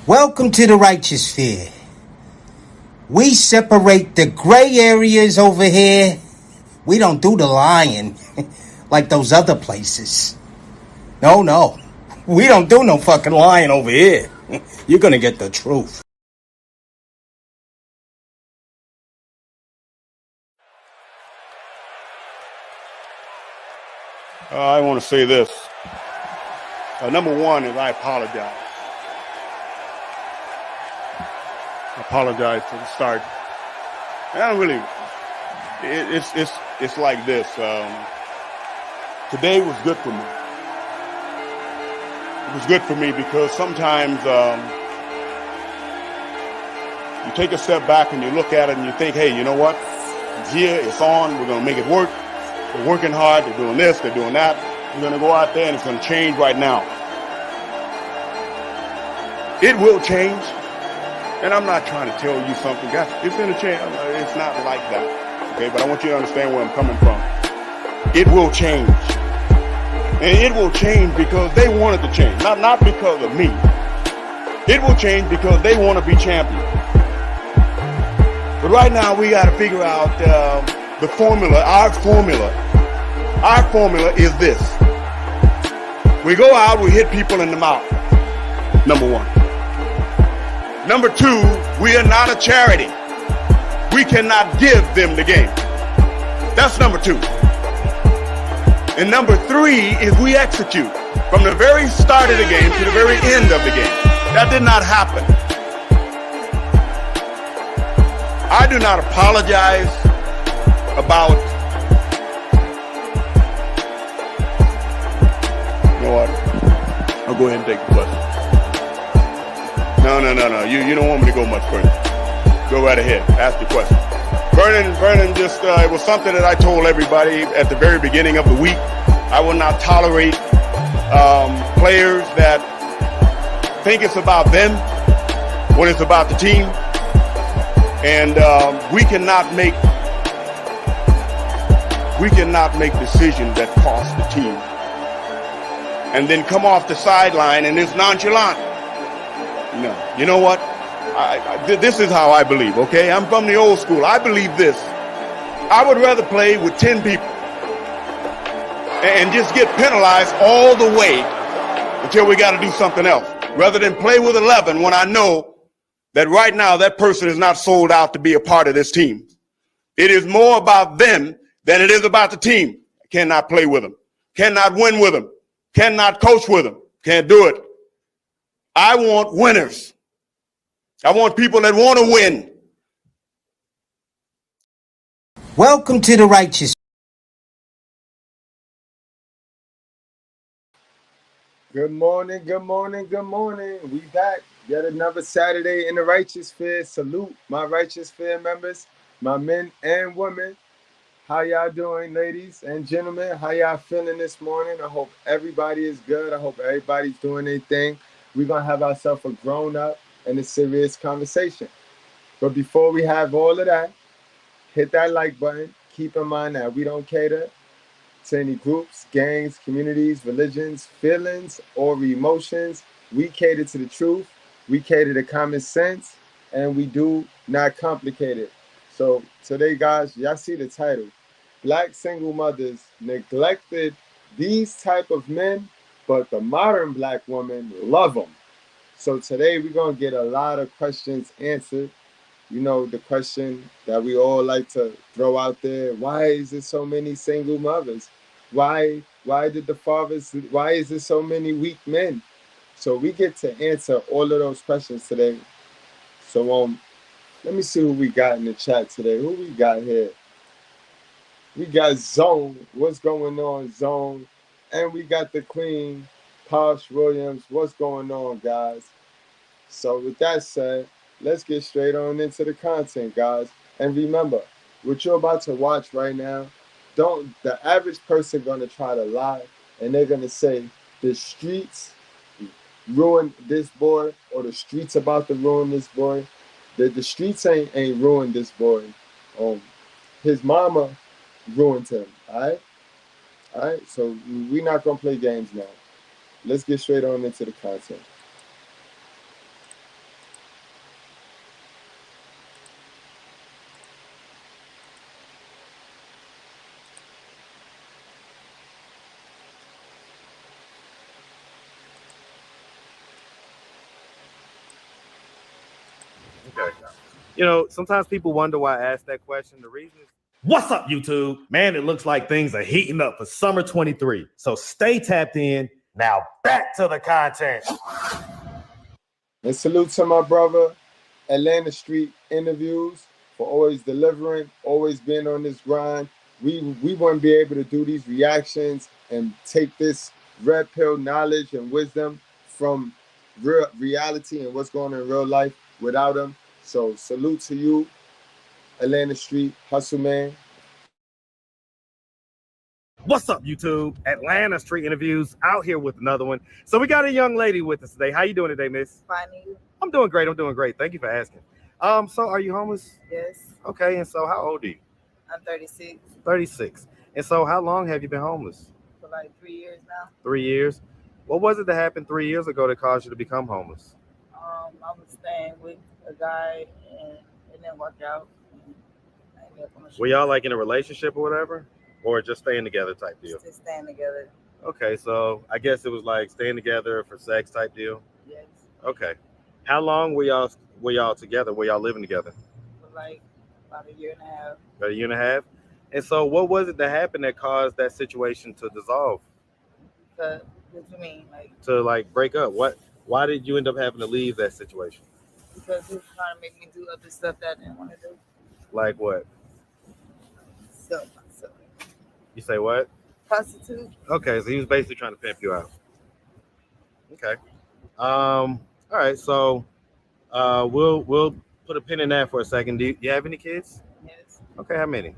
Welcome to the righteous sphere. We separate the gray areas over here. We don't do the lying like those other places. No. We don't do no fucking lying over here. You're gonna get the truth. I want to say this. Number one is I apologize. I apologize for the start. And I don't really. It's like this. Today was good for me. It was good for me because sometimes you take a step back and you look at it and you think, hey, you know what? It's here. It's on. We're gonna make it work. They're working hard. They're doing this. They're doing that. We're going to go out there and it's going to change right now. It will change. And I'm not trying to tell you something. Guys, it's going to change. It's not like that. Okay, but I want you to understand where I'm coming from. It will change. And it will change because they wanted to change. Not because of me. It will change because they want to be champions. But right now we got to figure out the formula, our formula. Our formula is this. We go out, we hit people in the mouth. Number one. Number two, we are not a charity. We cannot give them the game. That's number two. And number three is we execute from the very start of the game to the very end of the game. That did not happen. I do not apologize about, you know what? I'll go ahead and take the question. No. You don't want me to go much further. Go right ahead. Ask your question. Vernon just, it was something that I told everybody at the very beginning of the week. I will not tolerate players that think it's about them when it's about the team. And we cannot make decisions that cost the team and then come off the sideline and it's nonchalant. No. You know what? This is how I believe, okay? I'm from the old school. I believe this. I would rather play with 10 people and just get penalized all the way until we got to do something else, rather than play with 11 when I know that right now that person is not sold out to be a part of this team. It is more about them than it is about the team. I cannot play with them. Cannot win with them. Cannot coach with them. Can't do it. I want winners. I want people that want to win. Welcome to the righteous. Good morning. We back. Yet another Saturday in the righteous sphere. Salute my righteous sphere members, my men and women. How y'all doing, ladies and gentlemen? How y'all feeling this morning? I hope everybody is good. I hope everybody's doing their thing. We're going to have ourselves a grown-up and a serious conversation. But before we have all of that, hit that like button. Keep in mind that we don't cater to any groups, gangs, communities, religions, feelings, or emotions. We cater to the truth. We cater to common sense. And we do not complicate it. So today, guys, y'all see the title. Black single mothers neglected these type of men, but the modern black woman love them. So today we're going to get a lot of questions answered. You know, the question that we all like to throw out there, why is there so many single mothers? Why is there so many weak men? So we get to answer all of those questions today. So let me see who we got in the chat today. Who we got here? We got Zone. What's going on, Zone? And we got the Queen, Posh Williams. What's going on, guys? So with that said, let's get straight on into the content, guys. And remember, what you're about to watch right now, the average person gonna try to lie, and they're gonna say the streets ruined this boy, or the streets about to ruin this boy. The streets ain't ruined this boy. His mama ruined him. All right. So we're not gonna play games now. Let's get straight on into the content. Okay. You know, sometimes people wonder why I ask that question. The reason is, what's up, YouTube? Man, it looks like things are heating up for summer 23. So stay tapped in. Now back to the content. And salute to my brother, Atlanta Street Interviews, for always delivering, always being on this grind. We wouldn't be able to do these reactions and take this red pill knowledge and wisdom from real reality and what's going on in real life without them. So salute to you, Atlanta Street Hustle Man. What's up, YouTube? Atlanta Street Interviews out here with another one. So we got a young lady with us today. How you doing today, miss? Fine. I'm doing great. I'm doing great. Thank you for asking. So are you homeless? Yes. Okay, and so how old are you? I'm 36. 36. And so how long have you been homeless? For like 3 years now. 3 years. What was it that happened 3 years ago that caused you to become homeless? I was staying with a guy and it didn't work out. Were y'all like in a relationship or whatever? Or just staying together type deal? Just staying together. Okay, so I guess it was like staying together for sex type deal? Yes. Okay. How long were y'all together? Were y'all living together? For like about a year and a half. About a year and a half? And so what was it that happened that caused that situation to dissolve? What you mean? To like break up? Why did you end up having to leave that situation? Because he was trying to make me do other stuff that I didn't want to do. Like what? Sell myself. You say what? Prostitute. Okay, so he was basically trying to pimp you out. Okay. All right, so we'll put a pin in that for a second. Do you have any kids? Yes. Okay, how many?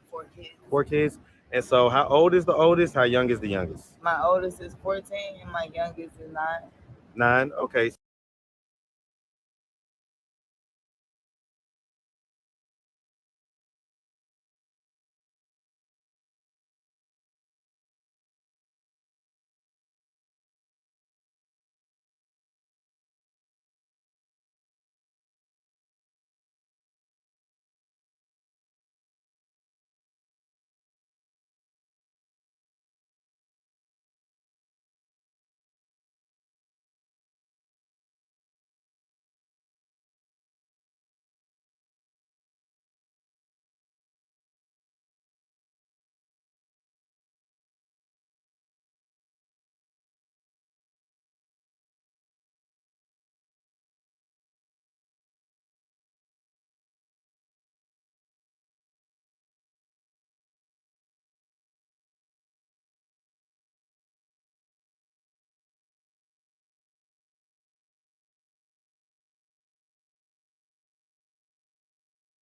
4 kids. 4 kids. And so how old is the oldest? How young is the youngest? My oldest is 14 and my youngest is 9. 9? Okay.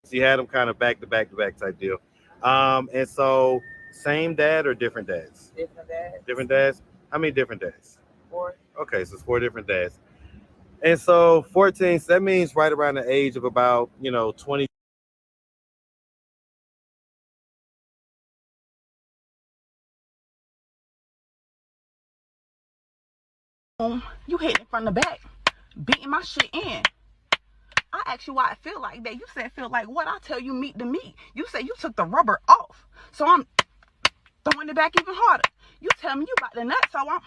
So you had them kind of back to back to back type deal. And so same dad or different dads? Different dads. Different dads? How many different dads? 4. Okay, so it's 4 different dads. And so 14, so that means right around the age of about, 20. You hitting from the back, beating my shit in. I asked you why I feel like that. You said feel like what? I tell you meat to meat. You said you took the rubber off. So I'm throwing it back even harder. You tell me you got the nut, so I'm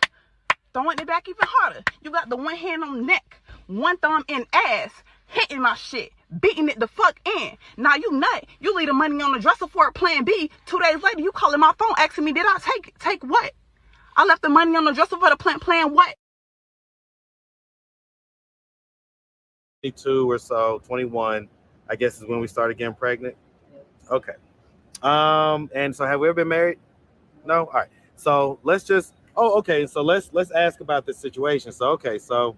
throwing it back even harder. You got the one hand on the neck, one thumb in ass, hitting my shit, beating it the fuck in. Now you nut. You leave the money on the dresser for it, plan B. 2 days later, you calling my phone asking me, did I take it? Take what? I left the money on the dresser for the plan what? 22 or so, 21, I guess is when we started getting pregnant. Okay. And so have we ever been married? No? All right. So let's just, okay. So let's ask about this situation. So, okay. So,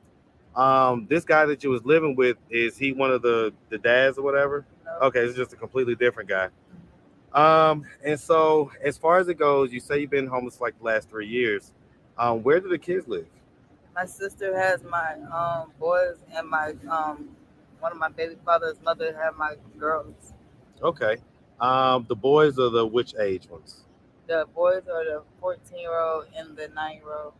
this guy that you was living with, is he one of the dads or whatever? No. Okay. It's just a completely different guy. And so as far as it goes, you say you've been homeless for like the last 3 years. Where do the kids live? My sister has my boys, and my one of my baby father's mother have my girls. Okay. The boys are the which age ones? The boys are the 14-year-old and the 9-year-old.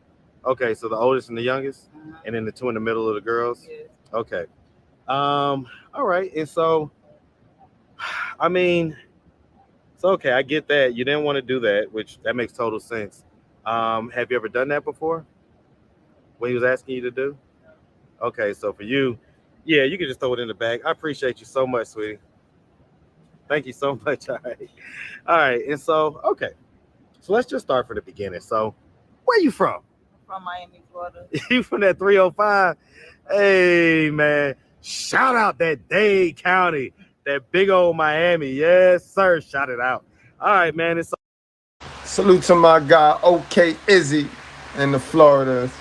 Okay, so the oldest and the youngest, Mm-hmm. and then the 2 in the middle of the girls. Yes. Okay. All right. And so, I mean, so okay, I get that you didn't want to do that, which that makes total sense. Have you ever done that before? What he was asking you to do? Okay, so for you, Yeah, you can just throw it in the bag. I appreciate you so much, sweetie. Thank you so much. All right. All right. And so, okay. So let's just start from the beginning. So, where you from? From Miami, Florida. You from that 305? Hey, man. Shout out that Dade County, that big old Miami. Yes, sir. Shout it out. All right, man. And so, Salute to my guy, OK Izzy, and the Floridians.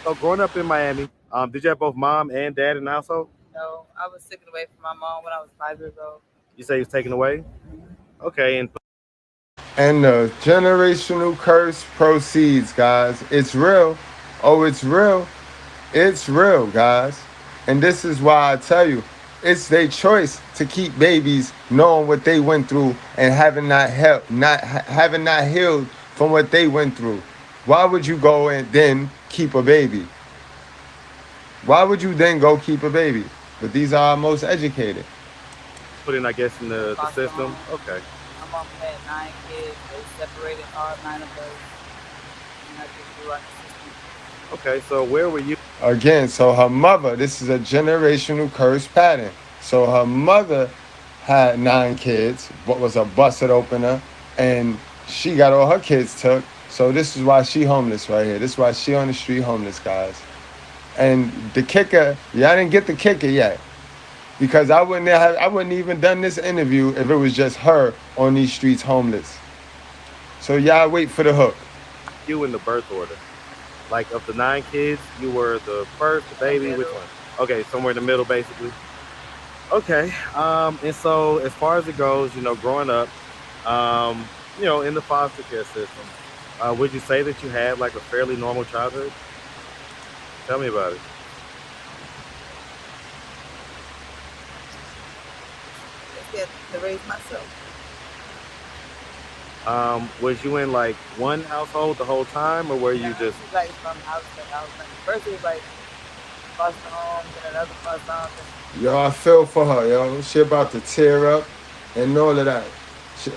so growing up in Miami, did you have both mom and dad in the household? No, I was taken away from my mom when I was 5 years old. You say he was taken away? Okay. And the generational curse proceeds, guys. It's real. Oh, it's real. It's real, guys. And this is why I tell you, it's their choice to keep babies knowing what they went through and having not healed from what they went through. Why would you go and then keep a baby? Why would you then go keep a baby? But these are our most educated. Put in, I guess, in the system. Okay. My mom had 9 kids. They separated all 9 of us. And I just grew up in the system. Okay, so where were you? Again, so her mother, this is a generational curse pattern. So her mother had 9 kids, what was a busted opener, and she got all her kids took. So this is why she homeless right here. This is why she on the street homeless, guys. And the kicker, y'all didn't get the kicker yet. Because I wouldn't even done this interview if it was just her on these streets homeless. So y'all wait for the hook. You in the birth order. Like of the 9 kids, you were the first, the baby, which one? Okay, somewhere in the middle, basically. Okay. And so as far as it goes, you know, growing up, you know, in the foster care system, would you say that you had like a fairly normal childhood? Tell me about it. I had to raise myself. Was you in like one household the whole time, or were you just like from house to house? Like, first it was like foster home, then another foster home. Yo, I feel for her, yo. She about to tear up and all of that.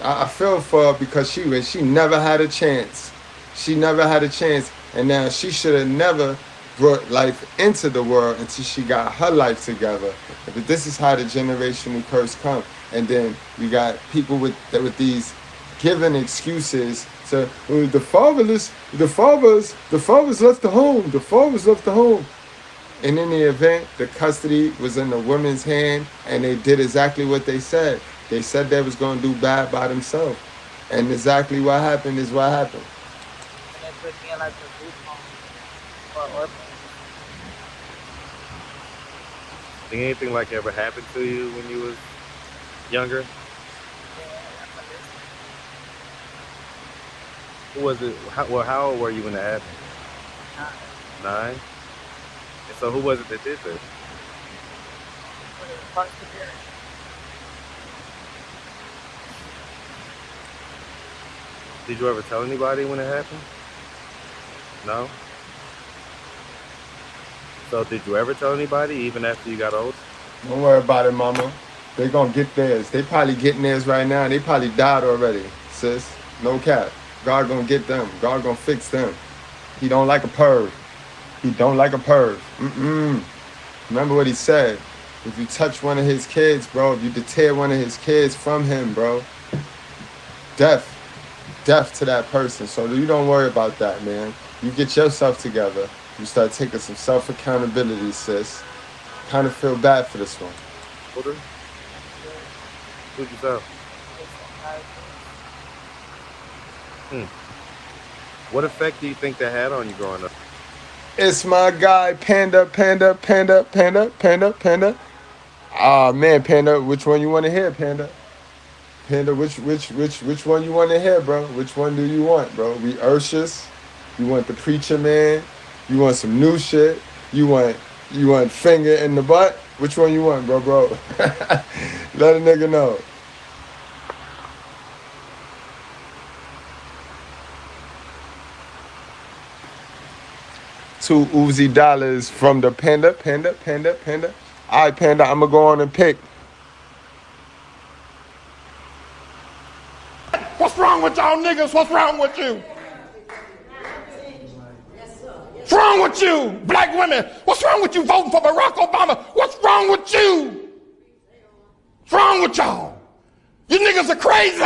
I feel for her because she never had a chance. She never had a chance, and now she should have never brought life into the world until she got her life together. But this is how the generational curse comes. And then you got people with these given excuses. So the fathers left the home. The fathers left the home. And in the event, the custody was in the woman's hand, and they did exactly what they said. They said they was going to do bad by themselves. And exactly what happened is what happened. And they put me in like a group home for orphans. Did anything like ever happen to you when you was younger? Who was it? How old were you when that happened? 9? And so who was it that did this? Did you ever tell anybody when it happened? No? So did you ever tell anybody even after you got old? Don't worry about it, mama. They gonna get theirs. They probably getting theirs right now. They probably died already, sis. No cap. God gonna get them. God gonna fix them. He don't like a perv. He don't like a perv. Remember what he said. If you touch one of his kids, bro, if you deter one of his kids from him, bro, death to that person. So you don't worry about that, man. You get yourself together. You start taking some self-accountability, sis. Kind of feel bad for this one. Older? Who'd you tell? What effect do you think that had on you growing up? It's my guy, Panda. Ah, man, Panda, which one you want to hear, Panda? Panda, which one you want to hear, bro? Which one do you want, bro? We Urshus? You want the preacher man? You want some new shit? You want finger in the butt? Which one you want, bro? Let a nigga know. $2 Uzi from the Panda. All right, Panda, I'm going to go on and pick. What's wrong with y'all niggas? What's wrong with you? What's wrong with you, black women? What's wrong with you voting for Barack Obama? What's wrong with you? What's wrong with y'all? You niggas are crazy.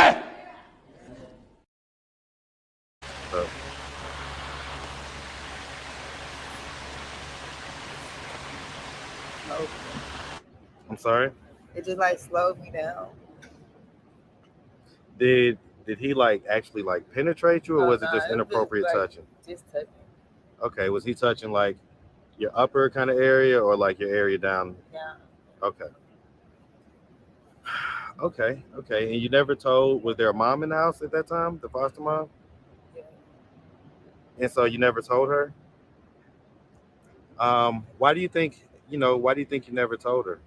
I'm sorry? It just like slowed me down. Did he like actually like penetrate you, or was it just it inappropriate just, like, touching? Just touching. Okay, was he touching like your upper kind of area or like your area down? Yeah. Okay. Okay. And you never told, was there a mom in the house at that time, the foster mom? Yeah. And so you never told her? Why do you think you never told her?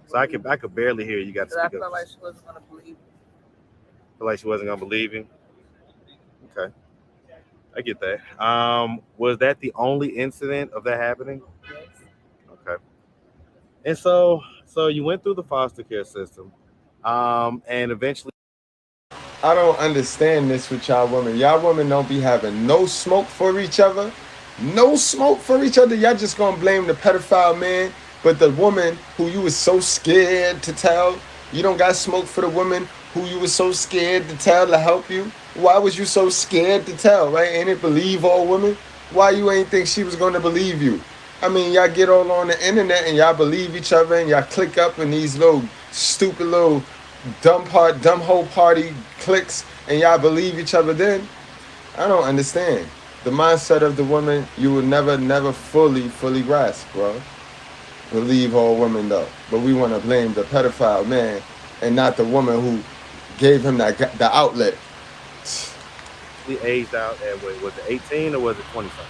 So I could barely hear you. Got to speak up. I felt like she wasn't gonna believe me. Feel like she wasn't gonna believe you? Okay. I get that. Was that the only incident of that happening? Yes. Okay. And so you went through the foster care system, and eventually. I don't understand this with y'all women. Y'all women don't be having no smoke for each other. No smoke for each other. Y'all just gonna blame the pedophile man, but the woman who you was so scared to tell, you don't got smoke for the woman who you was so scared to tell to help you. Why was you so scared to tell, right? Ain't it believe all women? Why you ain't think she was gonna believe you? I mean, y'all get all on the internet and y'all believe each other and y'all click up in these little stupid little dumb whole party cliques and y'all believe each other then. I don't understand. The mindset of the woman you will never fully grasp, bro. Believe all women though. But we want to blame the pedophile man and not the woman who gave him the outlet. He aged out at what, was it 18 or was it 20 something?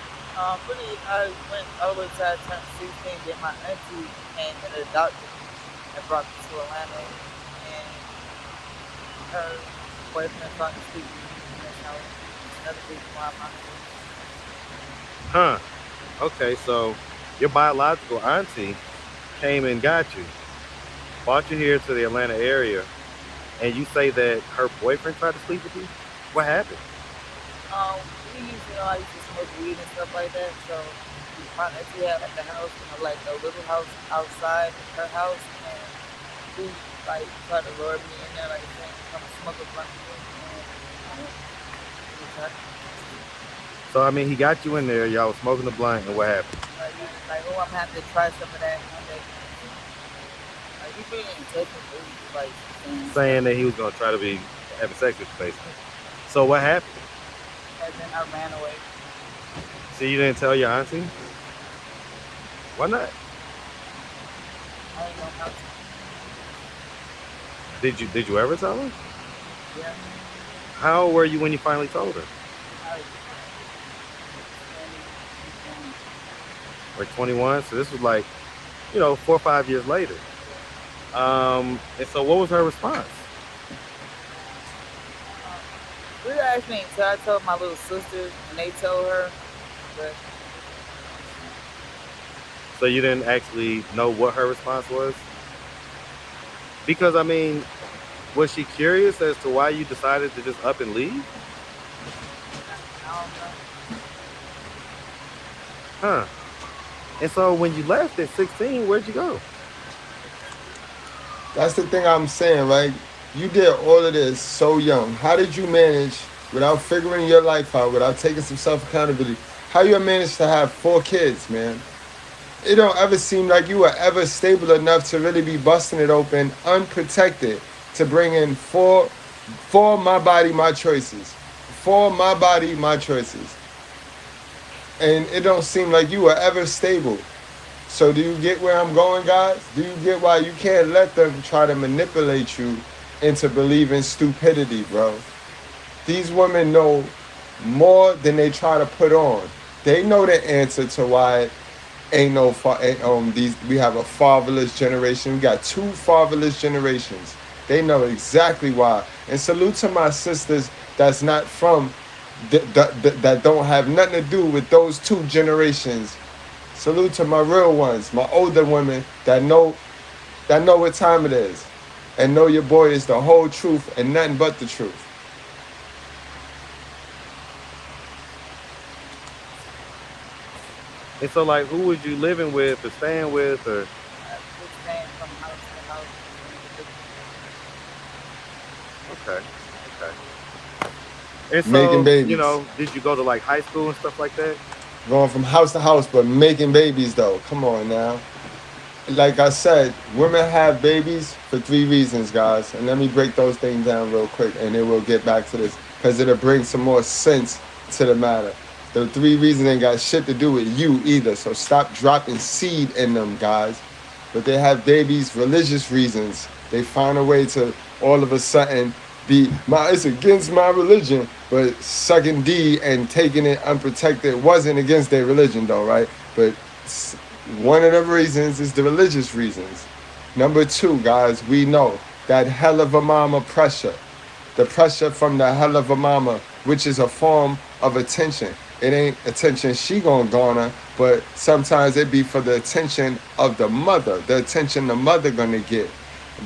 Really, I went over to I turned 16, then my auntie came and adopted me and brought me to Atlanta, and her boyfriend started to speak to me, and that's how another reason why I'm Huh. Okay, so your biological auntie came and got you, brought you here to the Atlanta area, and you say that her boyfriend tried to sleep with you? What happened? I used to smoke weed and stuff like that, so my auntie had like a house, like a little house outside her house, and he like tried to lure me in there, like saying, come smoke a blunt with me. So, I mean, he got you in there, y'all was smoking the blunt, and what happened? Like, I'm gonna have to try some of that one day. Like, he been taking food, like saying that he was gonna try to be having sex with you, basically. So what happened? And then I ran away. So you didn't tell your auntie? Why not? I didn't know how to. Did you ever tell her? Yeah. How old were you when you finally told her? Like 21. So this was like, 4 or 5 years later. And so what was her response? We actually, so I told my little sister, and they told her, but. So you didn't actually know what her response was? Because, I mean, was she curious as to why you decided to just up and leave? I don't know. Huh. And so when you left at 16, where'd you go? That's the thing I'm saying, right? You did all of this so young. How did you manage, without figuring your life out, without taking some self-accountability, how you managed to have 4 kids, man? It don't ever seem like you were ever stable enough to really be busting it open, unprotected, to bring in four my body, my choices. 4 my body, my choices. And it don't seem like you were ever stable. So do you get where I'm going, guys? Do you get why you can't let them try to manipulate you into believing stupidity, bro? These women know more than they try to put on. They know the answer to why ain't no we have a fatherless generation. We got 2 fatherless generations. They know exactly why. And salute to my sisters that's not from that don't have nothing to do with those 2 generations. Salute to my real ones, my older women that know what time it is, and know your boy is the whole truth and nothing but the truth. And so, like, who was you living with or staying with, or I was staying from house to house doing delivery. okay, okay. And Making so, babies. did you go to like high school and stuff like that? Going from house to house, but making babies though. Come on now. Like I said, women have babies for 3 reasons, guys. And let me break those things down real quick, and then we'll get back to this because it'll bring some more sense to the matter. The 3 reasons ain't got shit to do with you either. So stop dropping seed in them, guys. But they have babies, religious reasons. They find a way to all of a sudden it's against my religion, but sucking D and taking it unprotected wasn't against their religion though, right? But one of the reasons is the religious reasons. Number two, guys, we know that hell of a mama pressure. The pressure from the hell of a mama, which is a form of attention. It ain't attention she gonna garner, but sometimes it be for the attention of the mother, the attention the mother gonna get.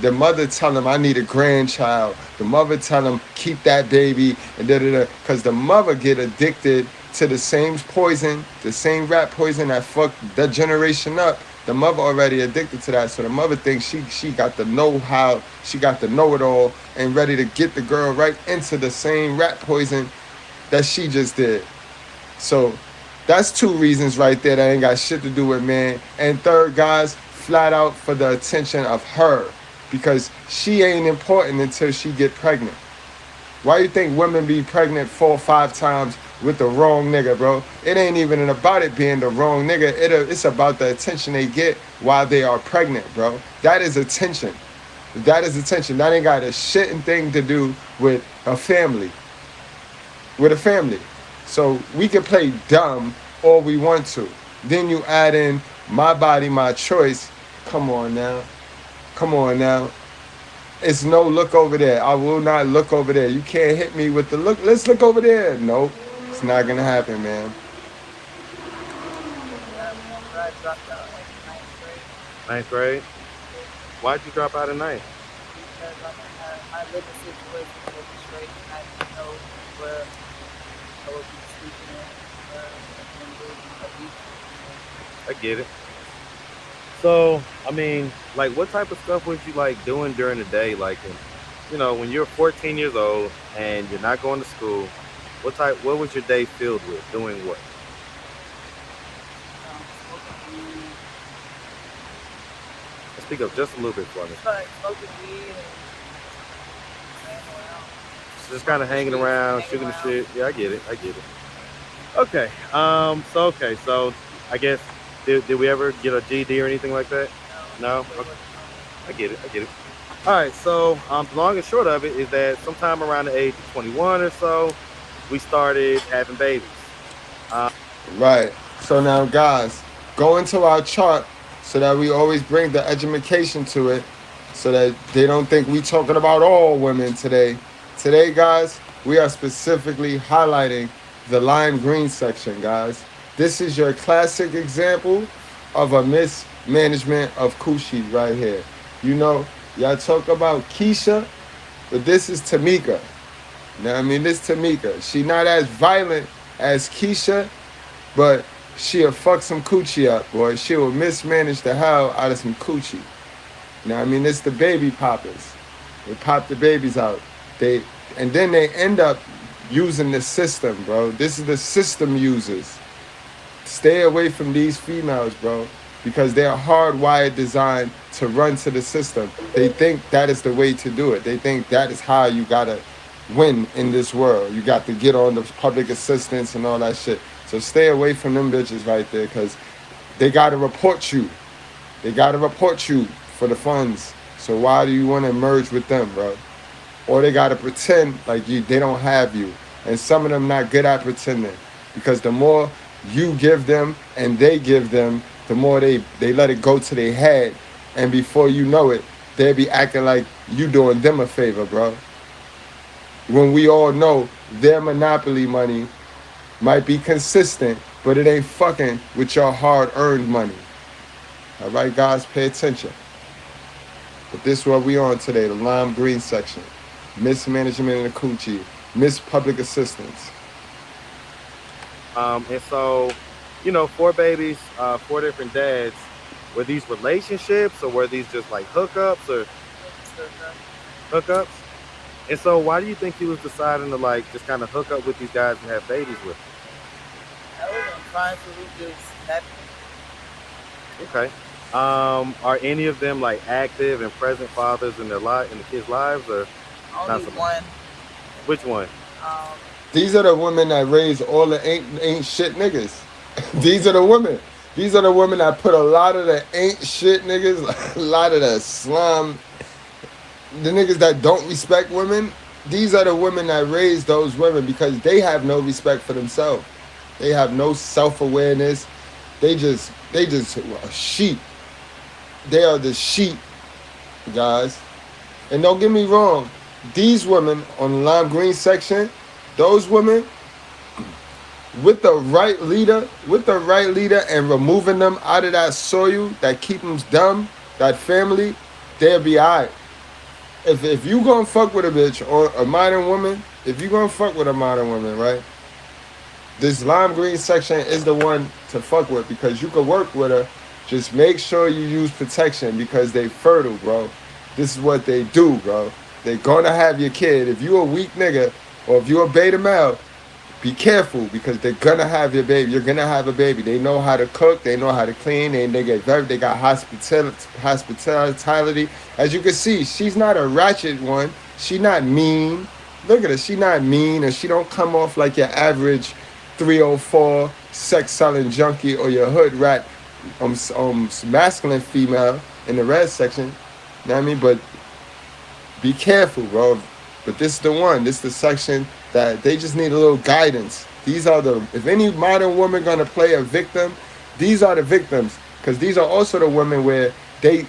The mother tell him, I need a grandchild. The mother tell him, keep that baby, and da-da-da. Because the mother get addicted to the same poison, the same rat poison that fucked that generation up. The mother already addicted to that. So the mother thinks she got the know-how, she got the know-it-all, and ready to get the girl right into the same rat poison that she just did. So that's 2 reasons right there that ain't got shit to do with man. And third, guys, flat out for the attention of her. Because she ain't important until she get pregnant. Why you think women be pregnant 4 or 5 times with the wrong nigga, bro? It ain't even about it being the wrong nigga. It's about the attention they get while they are pregnant, bro. That is attention. That is attention. That ain't got a shitting thing to do with a family. With a family. So we can play dumb all we want to. Then you add in my body, my choice. Come on now. Come on now. It's no look over there. I will not look over there. You can't hit me with the look. Let's look over there. Nope. It's not going to happen, man. Yeah, I remember I dropped out in ninth grade. Ninth grade. Why'd you drop out of ninth? Because my living situation wasn't straight and I didn't know where I would be sleeping in, and losing abuse. I get it. So, I mean, like, what type of stuff was you like doing during the day? Like, when you're 14 years old and you're not going to school, what was your day filled with? Doing what? Smoking weed. Speak up just a little bit for me. Like smoking weed and hanging around. Just kind of hanging around, shooting the shit. Yeah, I get it. Okay. So I guess did we ever get a GED or anything like that? No. Okay. I get it. All right. So the long and short of it is that sometime around the age of 21 or so, we started having babies. Right. So now, guys, go into our chart so that we always bring the education to it so that they don't think we talking about all women today. Today, guys, we are specifically highlighting the lime green section, guys. This is your classic example of a mismanagement of coochie right here. Y'all talk about Keisha, but this is Tamika. This Tamika. She not as violent as Keisha, but she'll fuck some coochie up, boy. She will mismanage the hell out of some coochie. It's the baby poppers. They pop the babies out. And then they end up using the system, bro. This is the system users. Stay away from these females, bro, because they're hardwired designed to run to the system. They think that is the way to do it. They think that is how you gotta win in this world. You got to get on the public assistance and all that shit. So stay away from them bitches right there, because they gotta report you. They gotta report you for the funds. So why do you want to merge with them, bro? Or they gotta pretend like they don't have you. And some of them not good at pretending, because the more you give them and they give them, the more they let it go to their head, and before you know it, they'll be acting like you doing them a favor, bro. When we all know their monopoly money might be consistent, but it ain't fucking with your hard-earned money. All right, guys, pay attention. But this is what we on today, the lime green section. Mismanagement in the coochie, public assistance. And so 4 babies, 4 different dads. Were these relationships or were these just like hookups or hookups? And so, why do you think he was deciding to like just kind of hook up with these guys and have babies with I wasn't trying to. We just happened. them? Okay. Are any of them like active and present fathers in in the kids' lives, or not Only so much? one. Which one? Um, These are the women that raise all the ain't shit niggas. These are the women. These are the women that put a lot of the ain't shit niggas, a lot of the slum, the niggas that don't respect women. These are the women that raise those women because they have no respect for themselves. They have no self-awareness. They just sheep. They are the sheep, guys. And don't get me wrong, these women on the lime green section, those women with the right leader and removing them out of that soil that keep them dumb, that family, they'll be alright. If you gonna fuck with a bitch or a modern woman, if you gonna fuck with a modern woman, right? This lime green section is the one to fuck with because you can work with her. Just make sure you use protection because they fertile, bro. This is what they do, bro. They gonna have your kid. If you a weak nigga or if you a beta male, be careful because they're gonna have your baby. You're gonna have a baby. They know how to cook. They know how to clean. They got hospitality. As you can see, she's not a ratchet one. She not mean. Look at her. She not mean, and she don't come off like your average 304 sex selling junkie or your hood rat, masculine female in the red section. You know what I mean? But be careful, bro. But this is the one. This is the section that they just need a little guidance. These are the, if any modern woman gonna play a victim, these are the victims. Because these are also the women where they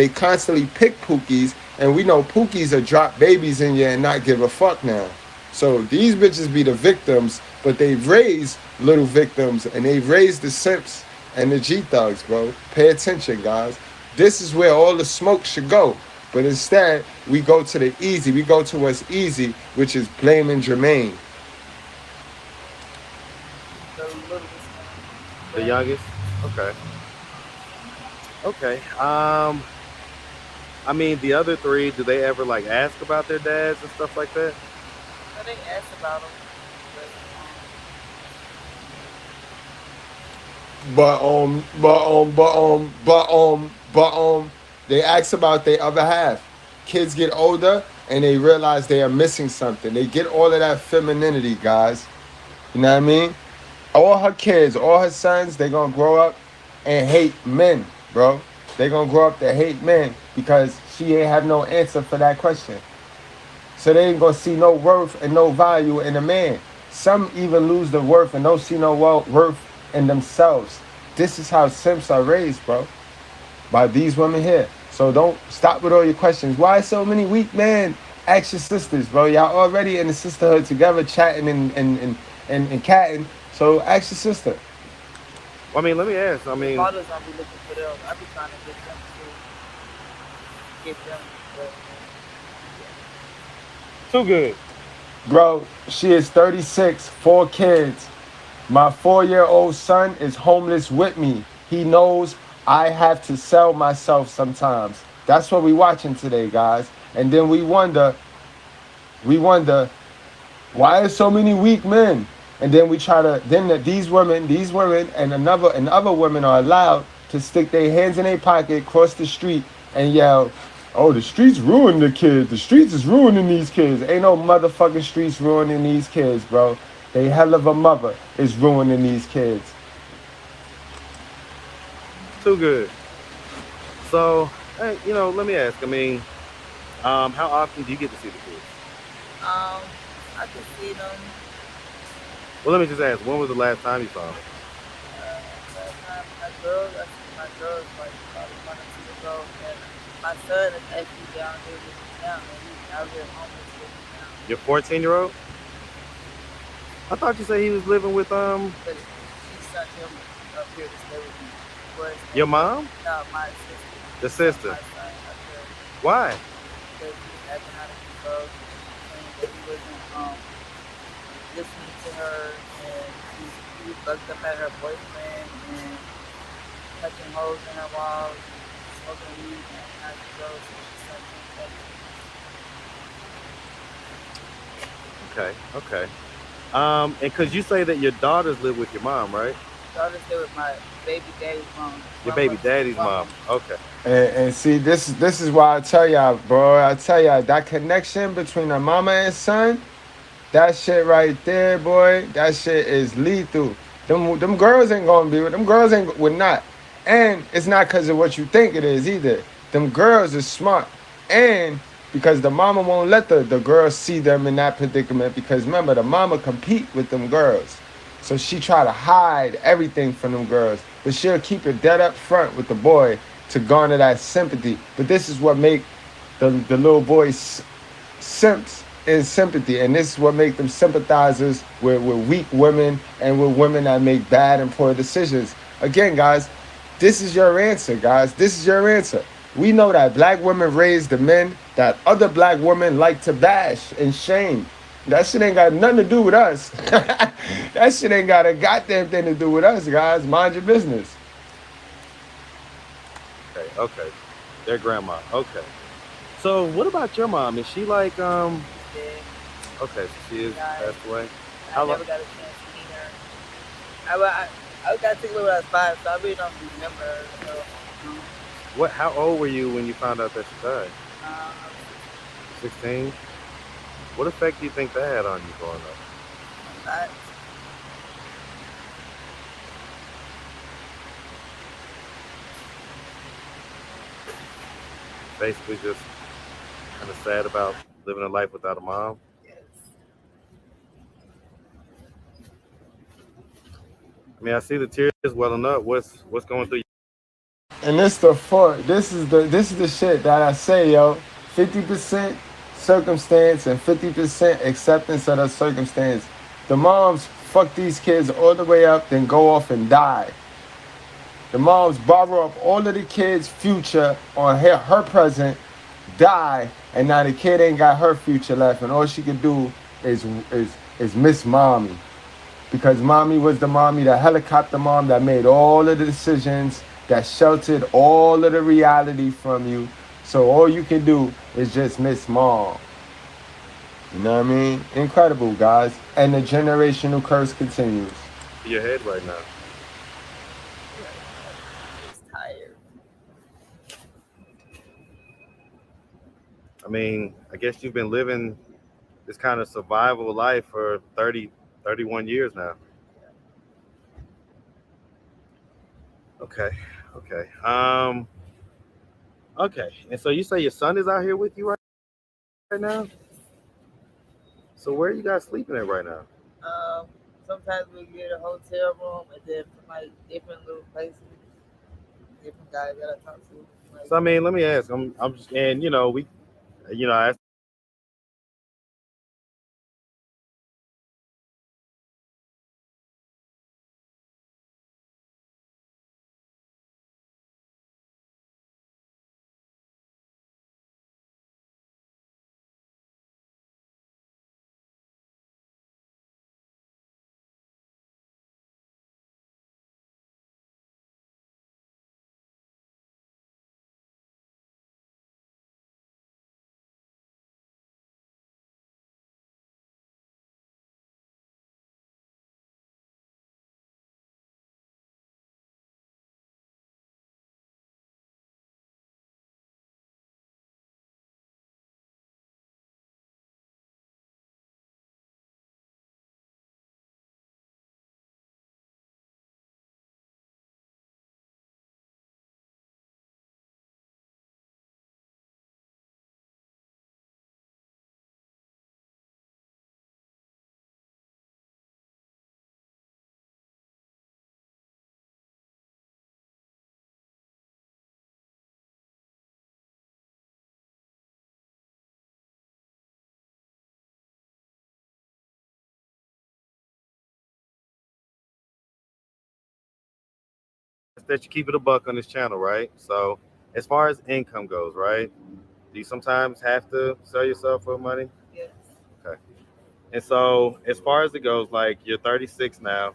constantly pick pookies, and we know pookies are drop babies in you and not give a fuck now. So these bitches be the victims, but they raise little victims, and they raise the simps and the G-thugs, bro. Pay attention, guys. This is where all the smoke should go. But instead, we go to the easy. We go to what's easy, which is blaming Jermaine. the littlest one. The youngest? Okay. Okay. I mean, the other 3, do they ever like ask about their dads and stuff like that? So they asked about them. But they ask about their other half. Kids get older and they realize they are missing something. They get all of that femininity, guys. You know what I mean? All her kids, all her sons, they gonna grow up and hate men, bro. They gonna grow up to hate men because she ain't have no answer for that question. So they ain't gonna see no worth and no value in a man. Some even lose the worth and don't see no worth in themselves. This is how simps are raised, bro. By these women here. So don't stop with all your questions. Why so many weak men? Ask your sisters, bro. Y'all already in the sisterhood together chatting and catting. So ask your sister. Well, I mean, let me ask. I mean, Fathers don't be looking for them. I be trying to get them, but too good. Bro, she is 36, 4 kids. My 4-year-old son is homeless with me. He knows I have to sell myself sometimes. That's what we watching today, guys. And then we wonder, why are so many weak men? And then we try to, these women and other women are allowed to stick their hands in their pocket, cross the street and yell, oh, the streets ruined the kids. The streets is ruining these kids. Ain't no motherfucking streets ruining these kids, bro. They hell of a mother is ruining these kids. Too good. So, hey, let me ask. I mean, how often do you get to see the kids? I can see them. Well, let me just ask. When was the last time you saw them? Last time I see my girls like probably 1 or 2 ago, and my son is actually down here with me now, and he's out here homeless with me now. Your 14-year-old? I thought you said he was living with But she sent him up here to stay with me. your mom, No, my sister. the sister. My son up here Why? because he was acting out of control, and that he wasn't listening to her, and he she looked up at her boyfriend and touching holes in her walls, smoking weed, and now she goes and she sent him text. Okay. And because you say that your daughters live with your mom, right? Daughter stay with my baby daddy's mom. Your baby daddy's mom. Okay. And see, this is why I tell y'all, bro. I tell y'all that connection between a mama and son, that shit right there, boy. That shit is lethal. Them girls ain't gonna be with them. Girls ain't would not. And it's not because of what you think it is either. Them girls are smart. And because the mama won't let the girls see them in that predicament. Because remember, the mama compete with them girls. So she try to hide everything from them girls. But she'll keep it dead up front with the boy to garner that sympathy. But this is what make the little boys simps in sympathy, and this is what makes them sympathizers with weak women and with women that make bad and poor decisions. Again, guys, this is your answer, guys. This is your answer. We know that black women raise the men that other black women like to bash and shame. That shit ain't got nothing to do with us. That shit ain't got a goddamn thing to do with us, guys. Mind your business. Okay. Their grandma. Okay. So what about your mom? Is she like Yeah. Okay, so she is passed away. I never got a chance to meet her. I got to when I was 5, so I really don't remember her. So, How old were you when you found out that she died? 16. What effect do you think that had on you growing up? Basically just kind of sad about living a life without a mom. Yes. I mean, I see the tears welling up. What's going through? And this is the shit that I say, yo. 50% circumstance and 50% acceptance of the circumstance. The moms fuck these kids all the way up, then go off and die. The moms borrow up all of the kids' future on her present, die, and now the kid ain't got her future left, and all she can do is miss mommy. Because mommy was the mommy, the helicopter mom that made all of the decisions, that sheltered all of the reality from you. So all you can do is just miss mom. You know what I mean? Incredible, guys. And the generational curse continues. Your head right now. Just tired. I mean, I guess you've been living this kind of survival life for 31 years now. Okay. Okay. And so you say your son is out here with you right now? So where are you guys sleeping at right now? Sometimes we get a hotel room, and then from like different little places, different guys that I talk to. Like, So I mean, let me ask. I'm just, and I asked that you keep it a buck on this channel, right? So as far as income goes, right? Do you sometimes have to sell yourself for money? yes. Okay. And so as far as it goes, like you're 36 now.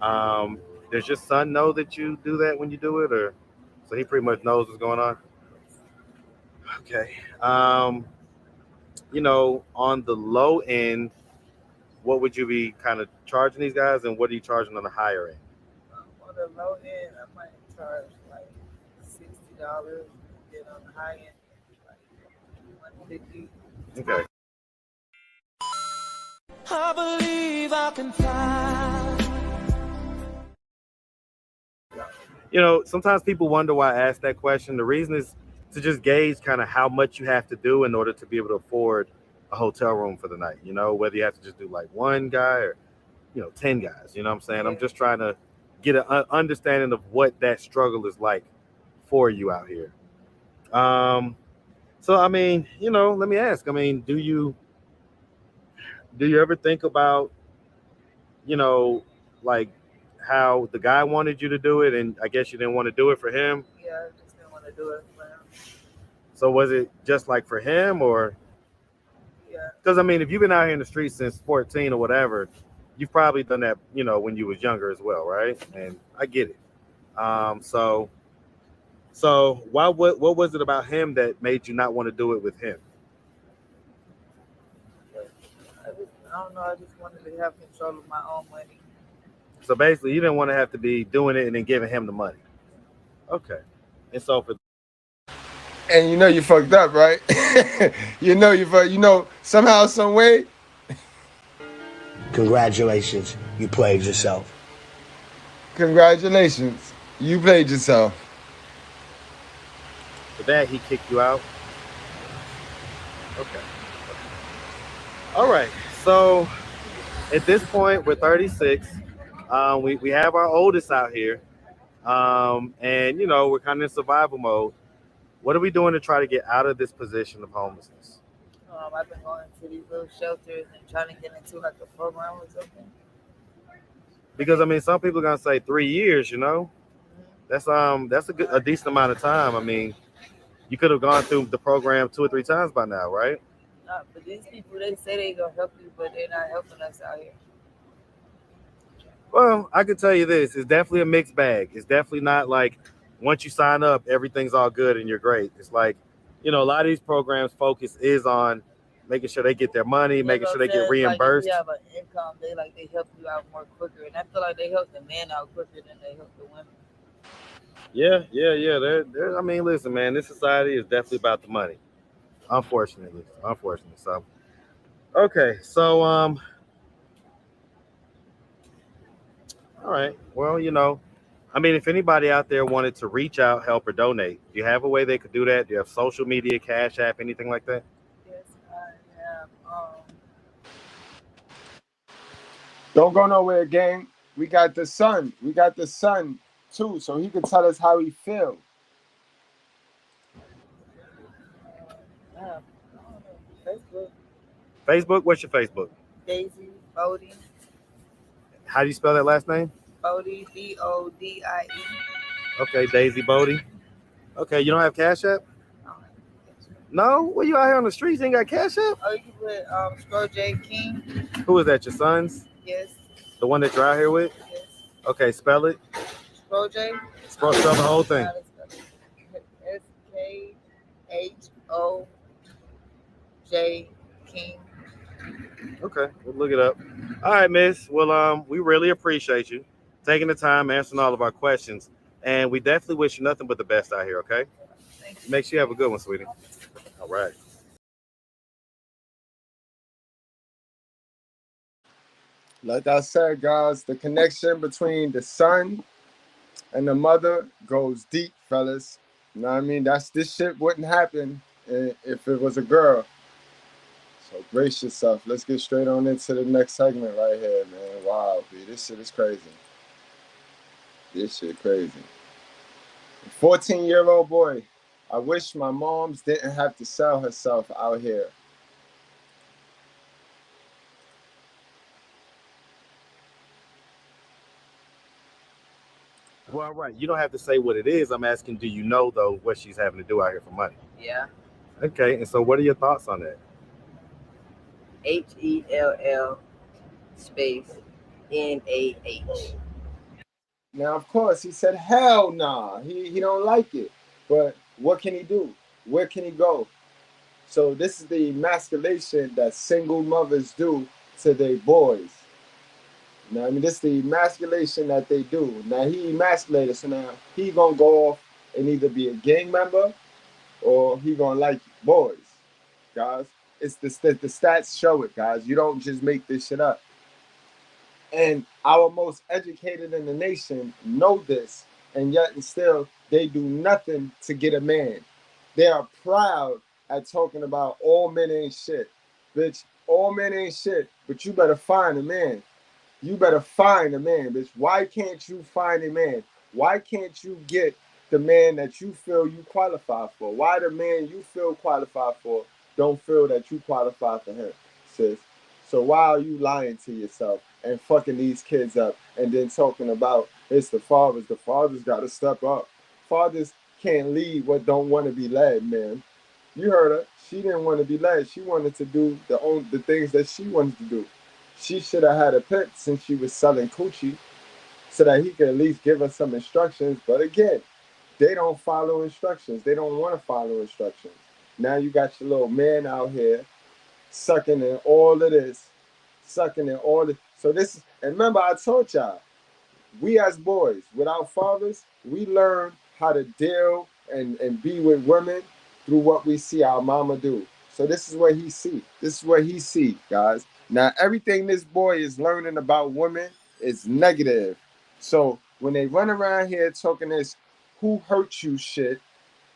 Does your son know that you do that when you do it, or so he pretty much knows what's going on? Okay. On the low end, what would you be kind of charging these guys, and what are you charging on the higher end? On the low end, I might charge like $60. Then on the high end, like 150. Okay. I believe I can fly. Sometimes people wonder why I ask that question. The reason is to just gauge kind of how much you have to do in order to be able to afford a hotel room for the night. Whether you have to just do like one guy or 10 guys. You know what I'm saying? I'm just trying to get an understanding of what that struggle is like for you out here. So I mean, let me ask. I mean, do you ever think about, like how the guy wanted you to do it, and I guess you didn't want to do it for him? Yeah, I just didn't want to do it for him. So was it just like for him, or? Yeah. Because I mean, if you've been out here in the streets since 14 or whatever, you've probably done that, when you was younger as well, right? And I get it. So what was it about him that made you not want to do it with him? I don't know. I just wanted to have control of my own money. So basically, you didn't want to have to be doing it and then giving him the money. Okay. And so for. And you fucked up, right? Somehow, some way. Congratulations, you played yourself. Congratulations, you played yourself. For that, he kicked you out. Okay. All right. So at this point, we're 36. We have our oldest out here, and we're kind of in survival mode. What are we doing to try to get out of this position of homelessness? I've been going to these little shelters and trying to get into like a program or something. Because I mean, some people are gonna say 3 years. That's a decent amount of time. I mean, you could have gone through the program 2 or 3 times by now, right? But these people, they say they're gonna help you, but they're not helping us out here. Well, I can tell you this: it's definitely a mixed bag. It's definitely not like once you sign up, everything's all good and you're great. It's like, a lot of these programs focus is on making sure they get their money, making sure they get reimbursed. Like if you have an income, they help you out more quicker, and I feel like they help the men out quicker than they help the women. Yeah. I mean, listen, man, this society is definitely about the money. Unfortunately. So, okay. So, all right. Well, I mean, if anybody out there wanted to reach out, help, or donate, do you have a way they could do that? Do you have social media, Cash App, anything like that? Yes, I have. Don't go nowhere, gang. We got the son. We got the son too, so he can tell us how he feels. Facebook. Facebook? What's your Facebook? Daisy Bodie. How do you spell that last name? Bodie, Bodie. Okay, Daisy Bodie. Okay, you don't have Cash App? No? Well, you out here on the streets, you ain't got Cash App? Oh, you put Scroll J King. Who is that, your son's? Yes. The one that you're out here with? Yes. Okay, spell it. Scroll J. Spell the whole thing. SKHOJ King. Okay, we'll look it up. All right, miss. Well, we really appreciate you taking the time, answering all of our questions. And we definitely wish you nothing but the best out here, okay? Thank you. Make sure you have a good one, sweetie. All right. Like I said, guys, the connection between the son and the mother goes deep, fellas. You know what I mean? This shit wouldn't happen if it was a girl. So brace yourself. Let's get straight on into the next segment right here, man. Wow, B, this shit is crazy. This shit crazy. 14-year-old boy. I wish my moms didn't have to sell herself out here. Well, all right. You don't have to say what it is. I'm asking, do you know, though, what she's having to do out here for money? Yeah. Okay. And so what are your thoughts on that? HELL space NAH. Now, of course, he said, hell nah. He don't like it. But what can he do? Where can he go? So this is the emasculation that single mothers do to their boys. Now, I mean, this is the emasculation that they do. Now, he emasculated, so now he gonna go off and either be a gang member or he gonna like boys, guys. It's the stats show it, guys. You don't just make this shit up. And our most educated in the nation know this, and yet and still they do nothing to get a man. They are proud at talking about all men ain't shit. Bitch, all men ain't shit, but you better find a man. You better find a man, bitch. Why can't you find a man? Why can't you get the man that you feel you qualify for? Why the man you feel qualified for don't feel that you qualify for him, sis? So why are you lying to yourself and fucking these kids up and then talking about it's the fathers? The fathers got to step up. Fathers can't lead what don't want to be led, man. You heard her. She didn't want to be led. She wanted to do the things that she wanted to do. She should have had a pet since she was selling coochie so that he could at least give her some instructions. But again, they don't follow instructions. They don't want to follow instructions. Now you got your little man out here sucking in all of this, sucking in all this. So this is, and remember I told y'all, we as boys, without fathers, we learn how to deal and be with women through what we see our mama do. So this is what he see. This is what he see, guys. Now everything this boy is learning about women is negative. So when they run around here talking this who hurt you shit,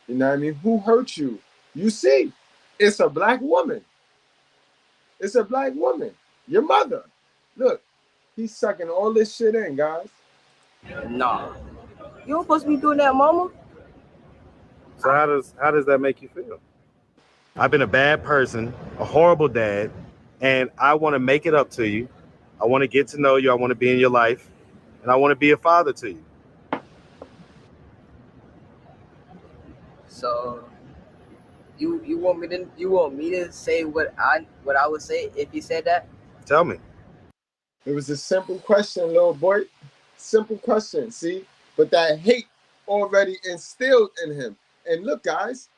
you know what I mean? Who hurt you? You see, it's a black woman. It's a black woman. Your mother. Look, he's sucking all this shit in, guys. Nah. You don't supposed to be doing that, mama. So how does that make you feel? I've been a bad person, a horrible dad, and I want to make it up to you. I want to get to know you. I want to be in your life, and I want to be a father to you. So you want me to say what I would say if you said that? Tell me. It was a simple question, little boy. Simple question, see? But that hate already instilled in him. And look, guys,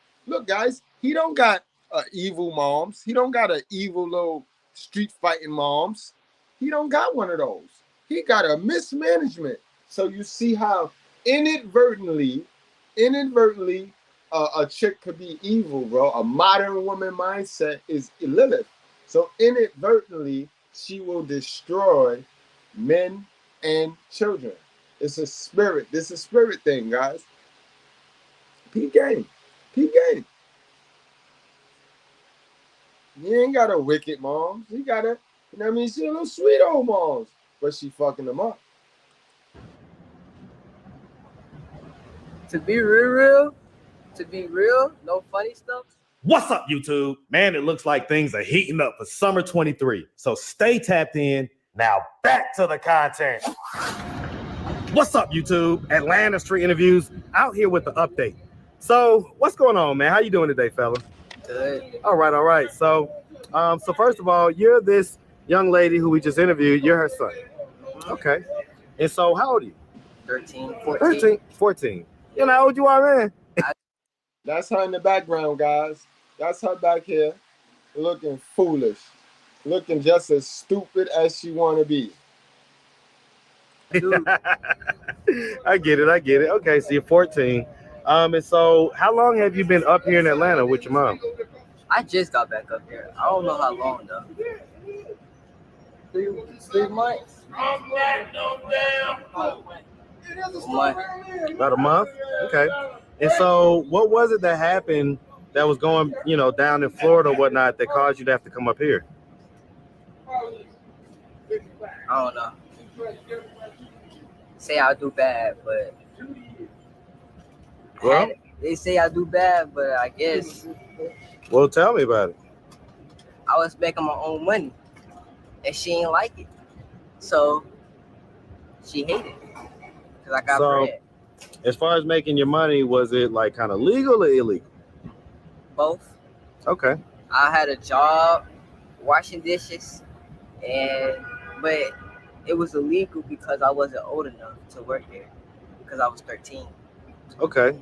he don't got evil moms. He don't got an evil little street fighting moms. He don't got one of those. He got a mismanagement. So you see how inadvertently, a chick could be evil, bro. A modern woman mindset is Lilith. So inadvertently, she will destroy men and children. It's a spirit. This is a spirit thing, guys. P game. P game. You ain't got a wicked mom. You got a, you know what I mean? She a little sweet old moms, but she fucking them up. To be real, no funny stuff. What's up, YouTube? Man, it looks like things are heating up for summer 23. So stay tapped in. Now back to the content. What's up, YouTube? Atlanta Street Interviews out here with the update. So what's going on, man? How you doing today, fella? Good. All right. So first of all, you're this young lady who we just interviewed. You're her son. Okay. And so how old are you? 13, 14. 14. You know how old you are, man? That's her in the background, guys. That's her back here looking foolish. Looking just as stupid as she want to be. I get it. Okay, so you're 14. And so how long have you been up here in Atlanta with your mom? I just got back up here. I don't know how long though. 3 months. About a month? Okay. And so what was it that happened that was going, down in Florida or whatnot that caused you to have to come up here? I don't know. Say I do bad, but well, they say I do bad, but I guess. Well, tell me about it. I was making my own money, and she ain't like it, so she hated it because I got bread. As far as making your money, was it like kind of legal or illegal? Both. Okay. I had a job washing dishes, but it was illegal because I wasn't old enough to work there because I was 13. Okay.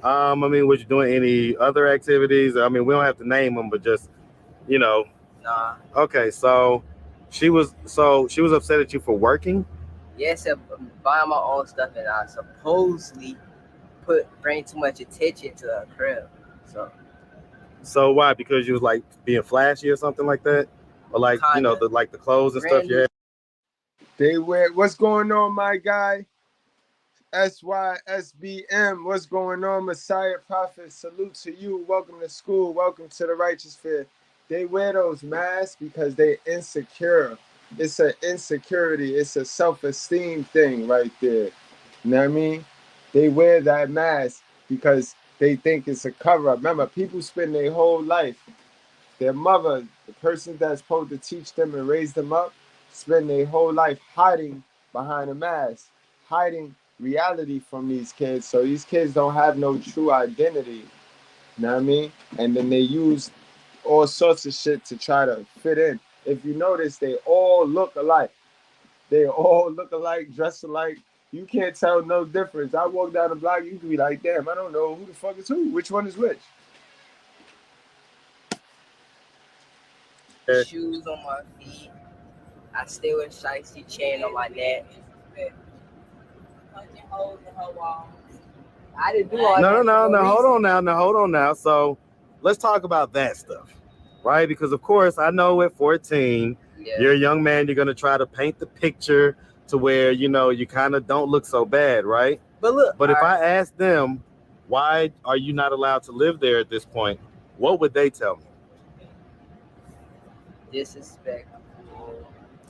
I mean, was you doing any other activities? I mean, we don't have to name them, but just, you know. Nah. Okay, so she was upset at you for working. Yes, buying my own stuff, and I supposedly bring too much attention to her crib. So why? Because you was like being flashy or something like that, or like Kinda. the clothes and stuff you had. They wear. What's going on, my guy? SYSBM. What's going on, Messiah Prophet? Salute to you. Welcome to school. Welcome to the Righteous Fair. They wear those masks because they insecure. It's an insecurity. It's a self-esteem thing right there. You know what I mean? They wear that mask because they think it's a cover-up. Remember, people spend their whole life, their mother, the person that's supposed to teach them and raise them up, spend their whole life hiding behind a mask, hiding reality from these kids. So these kids don't have no true identity. You know what I mean? And then they use all sorts of shit to try to fit in. If you notice, they all look alike. They all look alike, dress alike. You can't tell no difference. I walk down the block, you can be like, damn, I don't know who the fuck is who. Which one is which? Shoes on my feet. I still wear shiesty chain on my neck. Punching holes in her walls. I didn't do all that. No. Hold on now. So let's talk about that stuff, right? Because of course I know at 14, you're a young man. You're gonna try to paint the picture to where you kind of don't look so bad, right? But look. But if I ask them, why are you not allowed to live there at this point? What would they tell me? Disrespectful.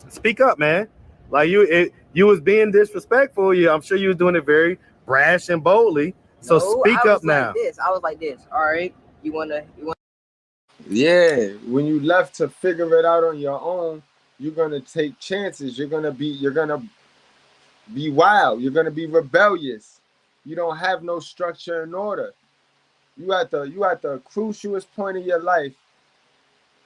Speak up, man. Like you was being disrespectful. I'm sure you was doing it very brash and boldly. So speak up now. I was like this. All right, you wanna. Yeah, when you left to figure it out on your own, you're gonna take chances. You're gonna be wild. You're gonna be rebellious. You don't have no structure and order. You at the crucialest point of your life,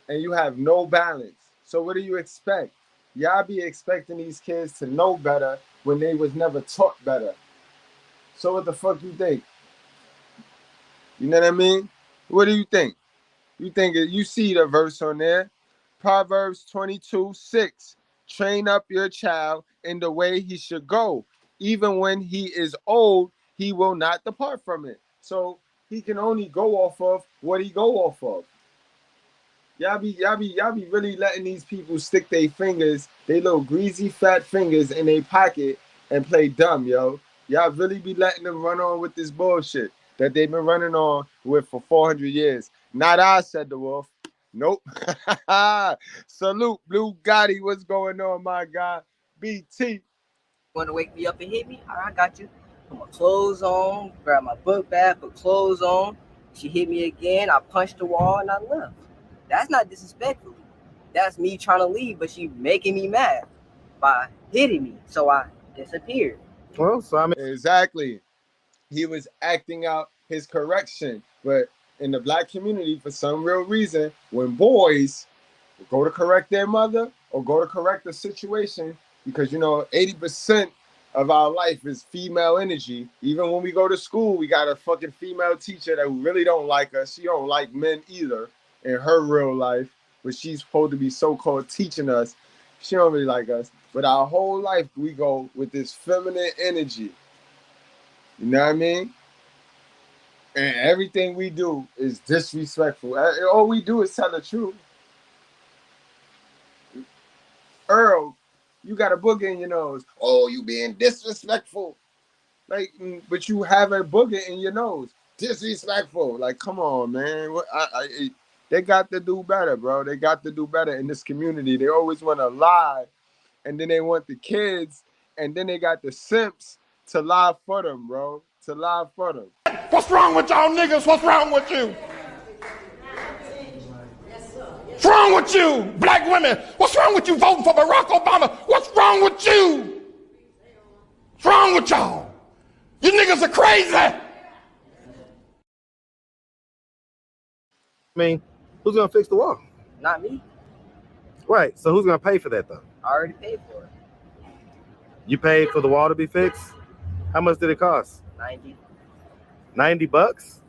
and you have no balance. So what do you expect? Y'all be expecting these kids to know better when they was never taught better. So what the fuck you think? You know what I mean? What do you think? You think you see the verse on there? Proverbs 22:6. Train up your child in the way he should go. Even when he is old, he will not depart from it. So he can only go off of what he go off of. Y'all be really letting these people stick their fingers, they little greasy fat fingers in their pocket and play dumb, yo. Y'all really be letting them run on with this bullshit that they've been running on with for 400 years. Not I, said the wolf. Nope. Salute, Blue Gotti. What's going on, my guy? BT. Want to wake me up and hit me? All right, I got you. Put my clothes on, grab my book bag, put clothes on. She hit me again. I punched the wall and I left. That's not disrespectful. That's me trying to leave, but she making me mad by hitting me. So I disappeared. Well, so I mean, exactly. He was acting out his correction. But in the black community, for some real reason, when boys go to correct their mother or go to correct the situation, because 80% of our life is female energy. Even when we go to school, we got a fucking female teacher that really don't like us. She don't like men either in her real life, but she's supposed to be so-called teaching us. She don't really like us. But our whole life, we go with this feminine energy. You know what I mean? And everything we do is disrespectful. All we do is tell the truth. Earl, you got a booger in your nose. Oh, you being disrespectful. Like, but you have a booger in your nose. Disrespectful. Like, come on, man. They got to do better, bro. They got to do better in this community. They always want to lie, and then they want the kids, and then they got the simps to lie for them, bro. To lie for them. What's wrong with y'all niggas? What's wrong with you? What's wrong with you, black women? What's wrong with you voting for Barack Obama? What's wrong with you? What's wrong with y'all? You niggas are crazy. I mean, who's gonna fix the wall? Not me. Right. So who's gonna pay for that though? I already paid for it. You paid for the wall to be fixed? How much did it cost? 90. $90?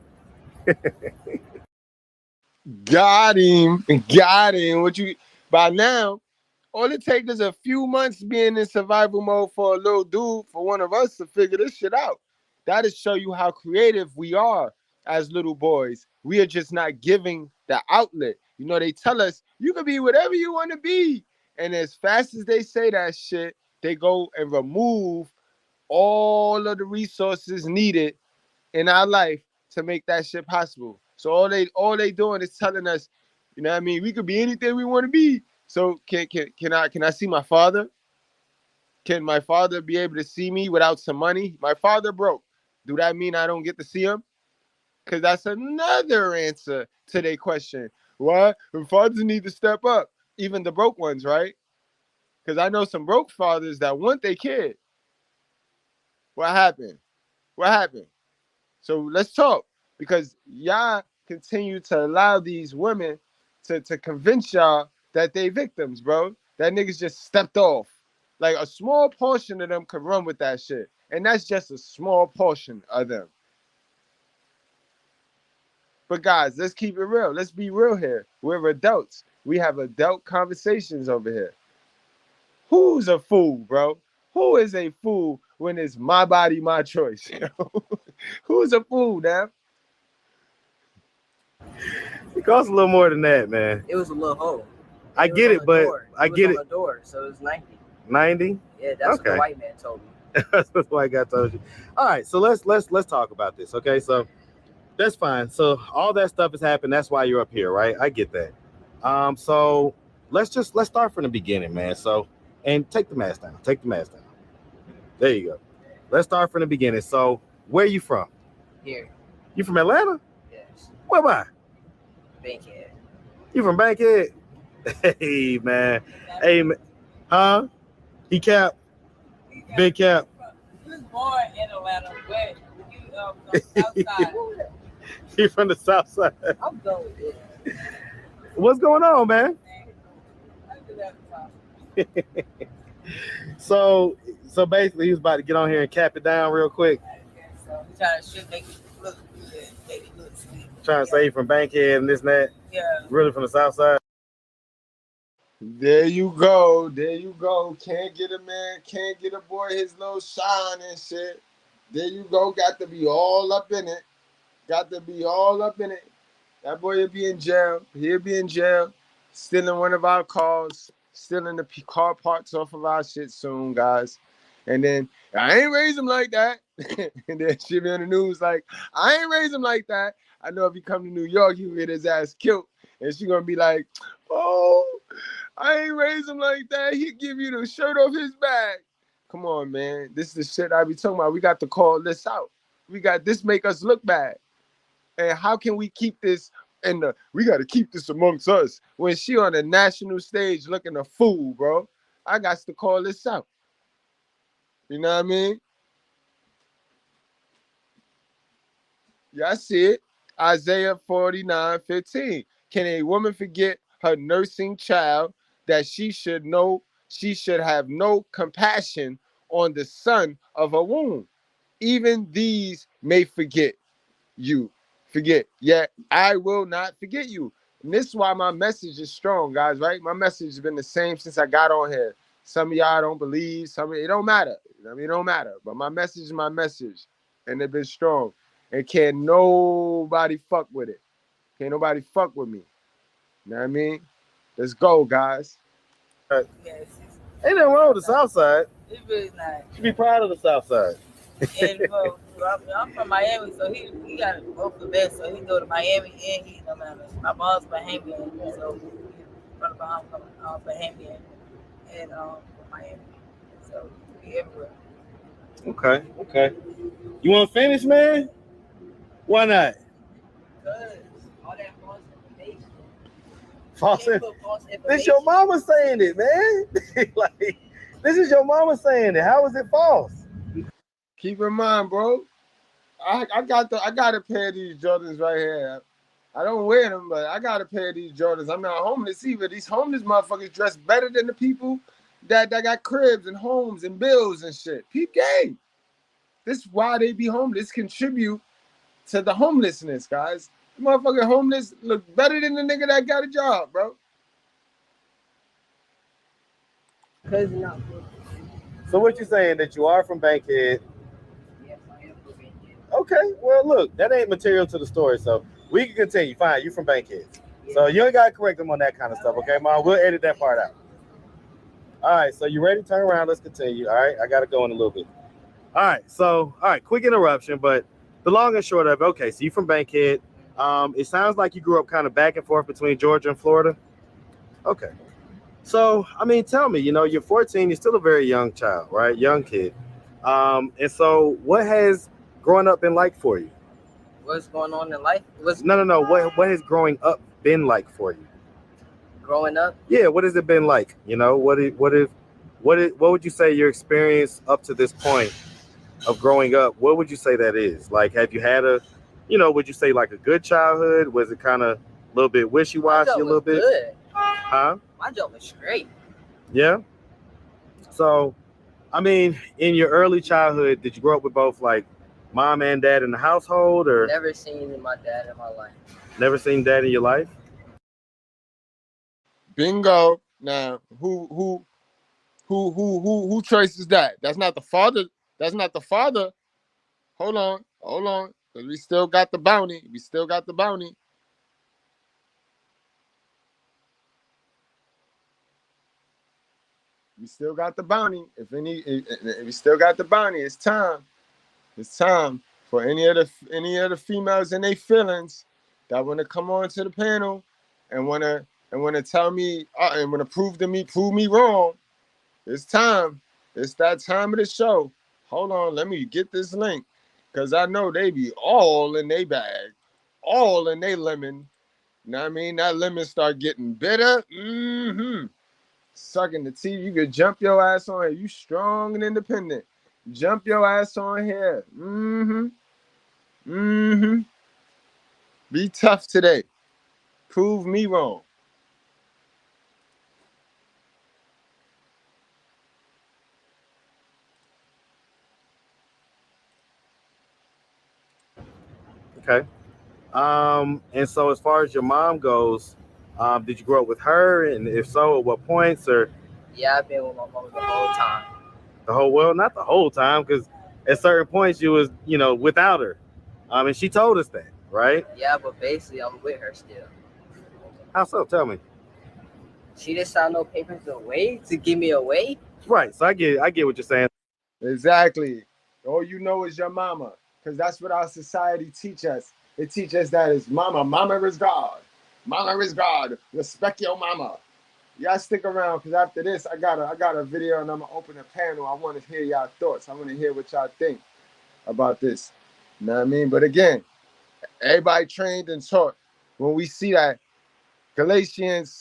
Got him. Got him. What you by now? All it takes is a few months being in survival mode for a little dude, for one of us to figure this shit out. That'll show you how creative we are as little boys. We are just not giving the outlet. You know, they tell us you can be whatever you want to be. And as fast as they say that shit, they go and remove all of the resources needed in our life to make that shit possible. So all they doing is telling us, you know what I mean, we could be anything we want to be. So can I see my father? Can my father be able to see me without some money? My father broke. Do that mean I don't get to see him? Because that's another answer to their question. Why? The fathers need to step up. Even the broke ones, right? Because I know some broke fathers that want their kid. What happened? What happened? So let's talk. Because y'all continue to allow these women to convince y'all that they victims, bro. That niggas just stepped off. Like a small portion of them could run with that shit. And that's just a small portion of them. But guys, let's keep it real. Let's be real here. We're adults. We have adult conversations over here. Who's a fool, bro? Who is a fool when it's my body, my choice? Who's a fool, now? It costs a little more than that, man. It was a little hole. I get it, but I get it. On the door, so it was 90. 90? Yeah, that's what the white man told me. That's what the white guy told you. All right, so let's talk about this, okay? So that's fine. So all that stuff has happened. That's why you're up here, right? I get that. So let's start from the beginning, man. So, and take the mask down. Take the mask down. There you go. Let's start from the beginning. So, where you from? Here. You from Atlanta? Yes. Where by? Bankhead. You from Bankhead? Hey, man. Hey, man. Huh? He cap. Big cap. He was born in Atlanta, but you from the south side. He from the south side. I'm done with it. What's going on, man? So basically, he was about to get on here and cap it down real quick. So he trying to make it look good, make it look sweet. Trying to say from Bankhead and this and that. Yeah. Really from the south side. There you go. There you go. Can't get a man, can't get a boy his little shine and shit. There you go. Got to be all up in it. Got to be all up in it. That boy will be in jail. He'll be in jail. Stealing one of our cars. Stealing the car parts off of our shit soon, guys. And then, I ain't raise him like that. And then she'll be on the news like, I ain't raise him like that. I know if he come to New York, he'll get his ass killed. And she gonna be like, oh, I ain't raise him like that. He'll give you the shirt off his back. Come on, man. This is the shit I be talking about. We got to call this out. We got this make us look bad. And how can we keep this we got to keep this amongst us when she on the national stage looking a fool, bro? I got to call this out. You know what I mean? Yeah, I see it. Isaiah 49:15. Can a woman forget her nursing child that she should have no compassion on the son of her womb? Even these may forget you. Yet I will not forget you. And this is why my message is strong, guys, right? My message has been the same since I got on here. Some of y'all don't believe, it don't matter. I mean, it don't matter. But my message is my message. And it's been strong. And can't nobody fuck with it. Can't nobody fuck with me. You know what I mean? Let's go, guys. Yes. Ain't nothing wrong with the south side. It's really nice. You should be proud of the south side. And I'm from Miami, so he got both the best. So he go to Miami and he's in Atlanta. My mom's Bahamian, so he's from the Bahamas, Bahamian, and Miami. So we everywhere. Okay. You want to finish, man? Why not? Because all that false information. False information. This your mama saying it, man. Like, this is your mama saying it. How is it false? Keep in mind, bro. I got a pair of these Jordans right here. I don't wear them, but I got a pair of these Jordans. I'm not homeless either. These homeless motherfuckers dress better than the people that got cribs and homes and bills and shit. Peep game. This is why they be homeless. Contribute to the homelessness, guys. The motherfucking homeless look better than the nigga that got a job, bro. So what you saying, that you are from Bankhead? Yes, I am from Bankhead. Okay, well look, that ain't material to the story, so we can continue. Fine, you from Bankhead. So you ain't gotta correct them on that kind of stuff, okay, Mom? We'll edit that part out. All right, so you ready? Turn around, let's continue. All right, I gotta go in a little bit. All right, quick interruption, but the long and short of it, okay, so you from Bankhead. It sounds like you grew up kind of back and forth between Georgia and Florida. Okay. So, I mean, tell me, you're 14, you're still a very young child, right? Young kid. And so what has growing up been like for you? What's going on in life? No. What has growing up been like for you? Growing up? Yeah, what has it been like? What would you say your experience up to this point of growing up, what would you say that is? Like, have you had would you say like a good childhood? Was it kind of a little bit wishy-washy, a little bit? Good. Huh? My job was great. Yeah. So, I mean, in your early childhood, did you grow up with both like mom and dad in the household, or never seen my dad in my life? Never seen dad in your life? Bingo. Now, who traces that? That's not the father. That's not the father. Hold on. Because we still got the bounty. We still got the bounty. We still got the bounty. If we still got the bounty, it's time. It's time for any of the females and their feelings that want to come on to the panel and want to tell me and want to prove me wrong. It's time. It's that time of the show. Hold on, let me get this link, because I know they be all in their bag, all in their lemon. You know what I mean? That lemon start getting bitter. Sucking the teeth. You could jump your ass on here. You strong and independent. Jump your ass on here. Be tough today. Prove me wrong. Okay. And so as far as your mom goes, did you grow up with her? And if so, at what points? Or yeah, I've been with my mom the whole time. Not the whole time, because at certain points you was, without her. And she told us that, right? Yeah, but basically I'm with her still. How so? Tell me. She didn't sign no papers away to give me away. Right. So I get what you're saying. Exactly. All you know is your mama, because that's what our society teach us. It teaches us that it's mama. Mama is God. Mama is God. Respect your mama. Y'all stick around, because after this, I got a video and I'm gonna open a panel. I want to hear y'all thoughts. I want to hear what y'all think about this. You know what I mean? But again, everybody trained and taught. When we see that Galatians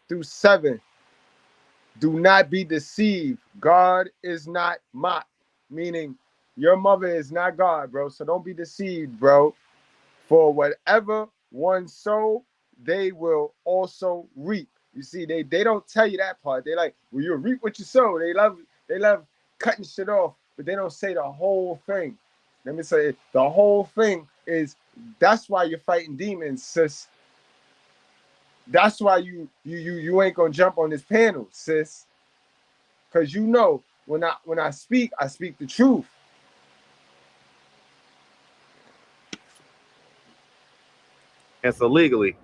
6-7, do not be deceived. God is not mocked. Meaning, your mother is not God, bro. So don't be deceived, bro. For whatever one sow, they will also reap. You see, they don't tell you that part. They like, well, you reap what you sow. They love cutting shit off, but they don't say the whole thing. Let me say the whole thing is, that's why you're fighting demons, sis. That's why you ain't gonna jump on this panel, sis. Cause when I speak the truth. And so legally.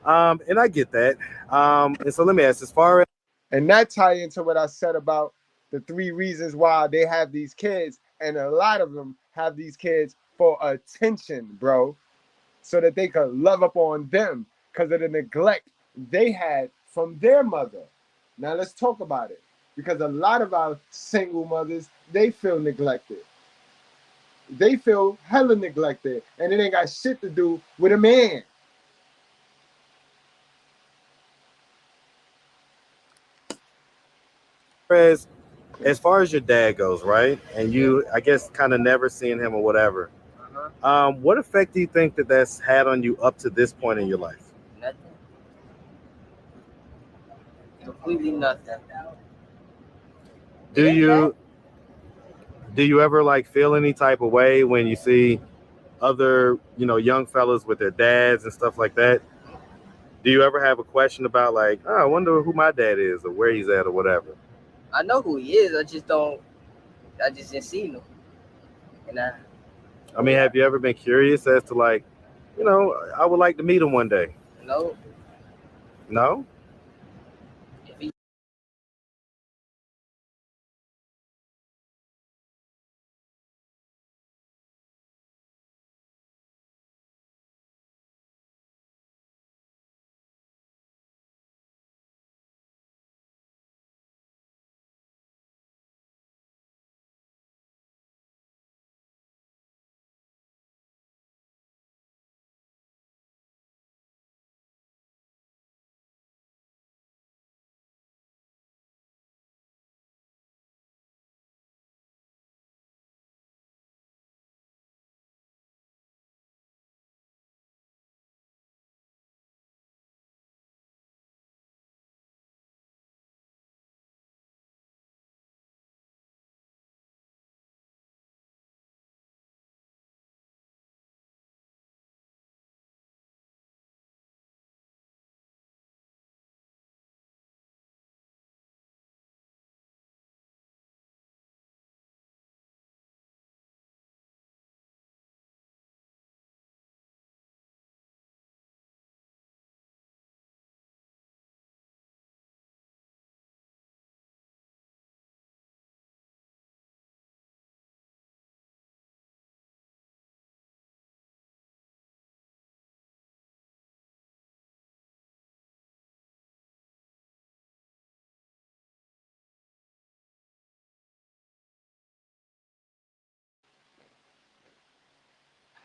And I get that. And so let me ask, as far as, and that tie into what I said about the 3 reasons why they have these kids, and a lot of them have these kids for attention, bro, so that they could love up on them because of the neglect they had from their mother. Now let's talk about it, because a lot of our single mothers, they feel neglected. They feel hella neglected, and it ain't got shit to do with a man. as far as your dad goes, right? And you, I guess, kind of never seeing him or whatever. What effect do you think that that's had on you up to this point in your life? Nothing. Completely nothing. Do you ever like feel any type of way when you see other, young fellas with their dads and stuff like that? Do you ever have a question about like, oh, I wonder who my dad is or where he's at or whatever? I know who he is. I just didn't see him. And I mean, have you ever been curious as to like, I would like to meet him one day? no, No? if he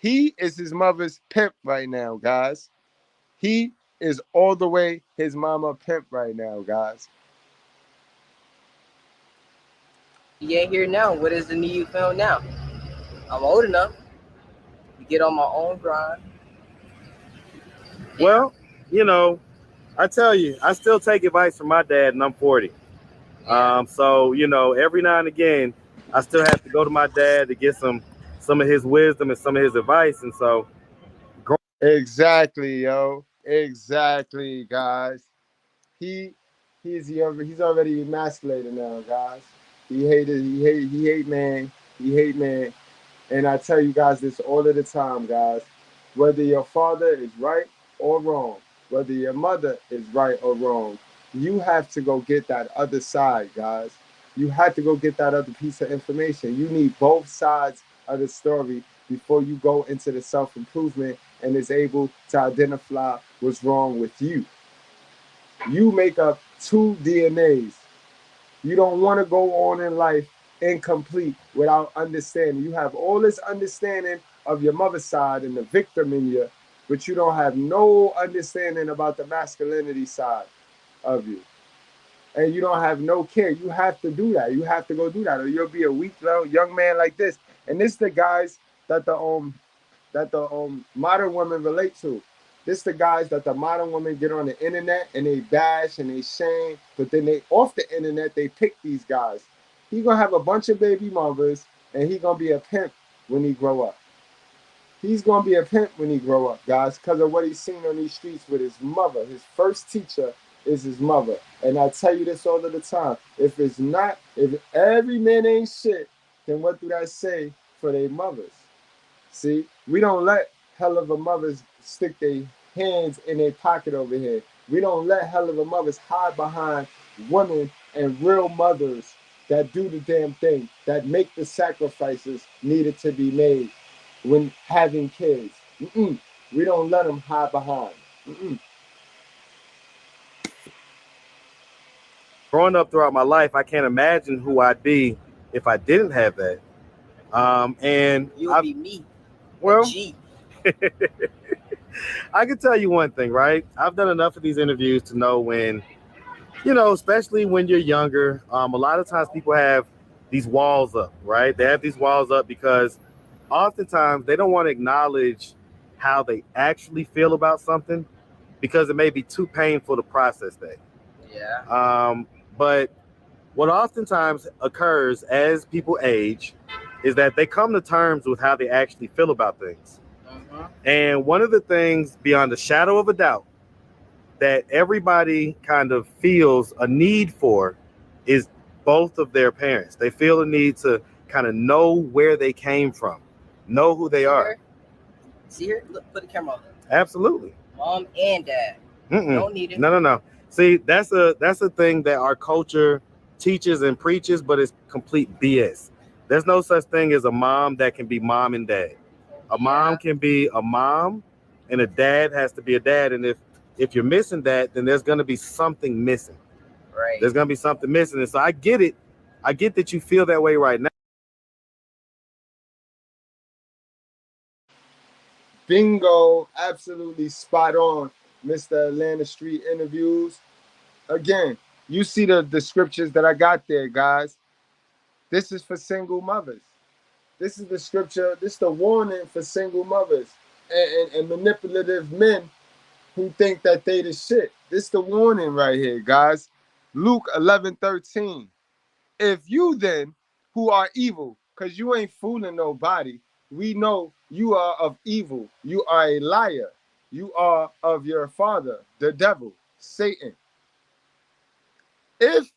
He is his mother's pimp right now, guys. He is all the way his mama pimp right now, guys. ain't here now, what is the need you feel now? I'm old enough to get on my own grind. Well, I tell you, I still take advice from my dad, and I'm 40. So every now and again, I still have to go to my dad to get some of his wisdom and some of his advice, and so. Exactly, yo. Exactly, guys. He he's already emasculated now, guys. He hate man. He hate man. And I tell you guys this all of the time, guys. Whether your father is right or wrong, whether your mother is right or wrong, you have to go get that other side, guys. You have to go get that other piece of information. You need both sides of the story before you go into the self-improvement and is able to identify what's wrong with you. You make up two DNAs. You don't want to go on in life incomplete without understanding. You have all this understanding of your mother's side and the victim in you, but you don't have no understanding about the masculinity side of you. And you don't have no care. You have to do that. You have to go do that, or you'll be a weak little young man like this. And this the guys that the modern women relate to. This the guys that the modern women get on the internet and they bash and they shame, but then they off the internet they pick these guys. He gonna have a bunch of baby mothers and he gonna be a pimp when he grow up. He's gonna be a pimp when he grow up, guys, because of what he's seen on these streets with his mother. His first teacher is his mother, and I tell you this all of the time. If every man ain't shit, then what do that say for their mothers? See, we don't let hell of a mothers stick their hands in their pocket over here. We don't let hell of a mothers hide behind women and real mothers that do the damn thing, that make the sacrifices needed to be made when having kids. We don't let them hide behind. Growing up throughout my life, I can't imagine who I'd be if I didn't have that. And You'll be me. Well, G. I can tell you one thing, right? I've done enough of these interviews to know when, especially when you're younger, a lot of times people have these walls up, right? They have these walls up because oftentimes they don't want to acknowledge how they actually feel about something because it may be too painful to process that. Yeah. But what oftentimes occurs as people age is that they come to terms with how they actually feel about things. And one of the things, beyond a shadow of a doubt, that everybody kind of feels a need for is both of their parents. They feel a need to kind of know where they came from, know who they are. See here? Look, put the camera on. Absolutely. Mom and dad. Don't need it. No. See, that's a thing that our culture teaches and preaches, but it's complete BS. There's no such thing as a mom that can be mom and dad. A mom can be a mom, and a dad has to be a dad. And if you're missing that, then there's going to be something missing. Right. There's going to be something missing. And so I get it. I get that you feel that way right now. Bingo, absolutely spot on, Mr. Atlanta Street Interviews. Again, you see the scriptures that I got there, guys. This is for single mothers. This is the scripture, this is the warning for single mothers and manipulative men who think that they the shit. This is the warning right here, guys. Luke 11:13. If you then, who are evil, because you ain't fooling nobody, we know you are of evil. You are a liar. You are of your father, the devil, Satan. If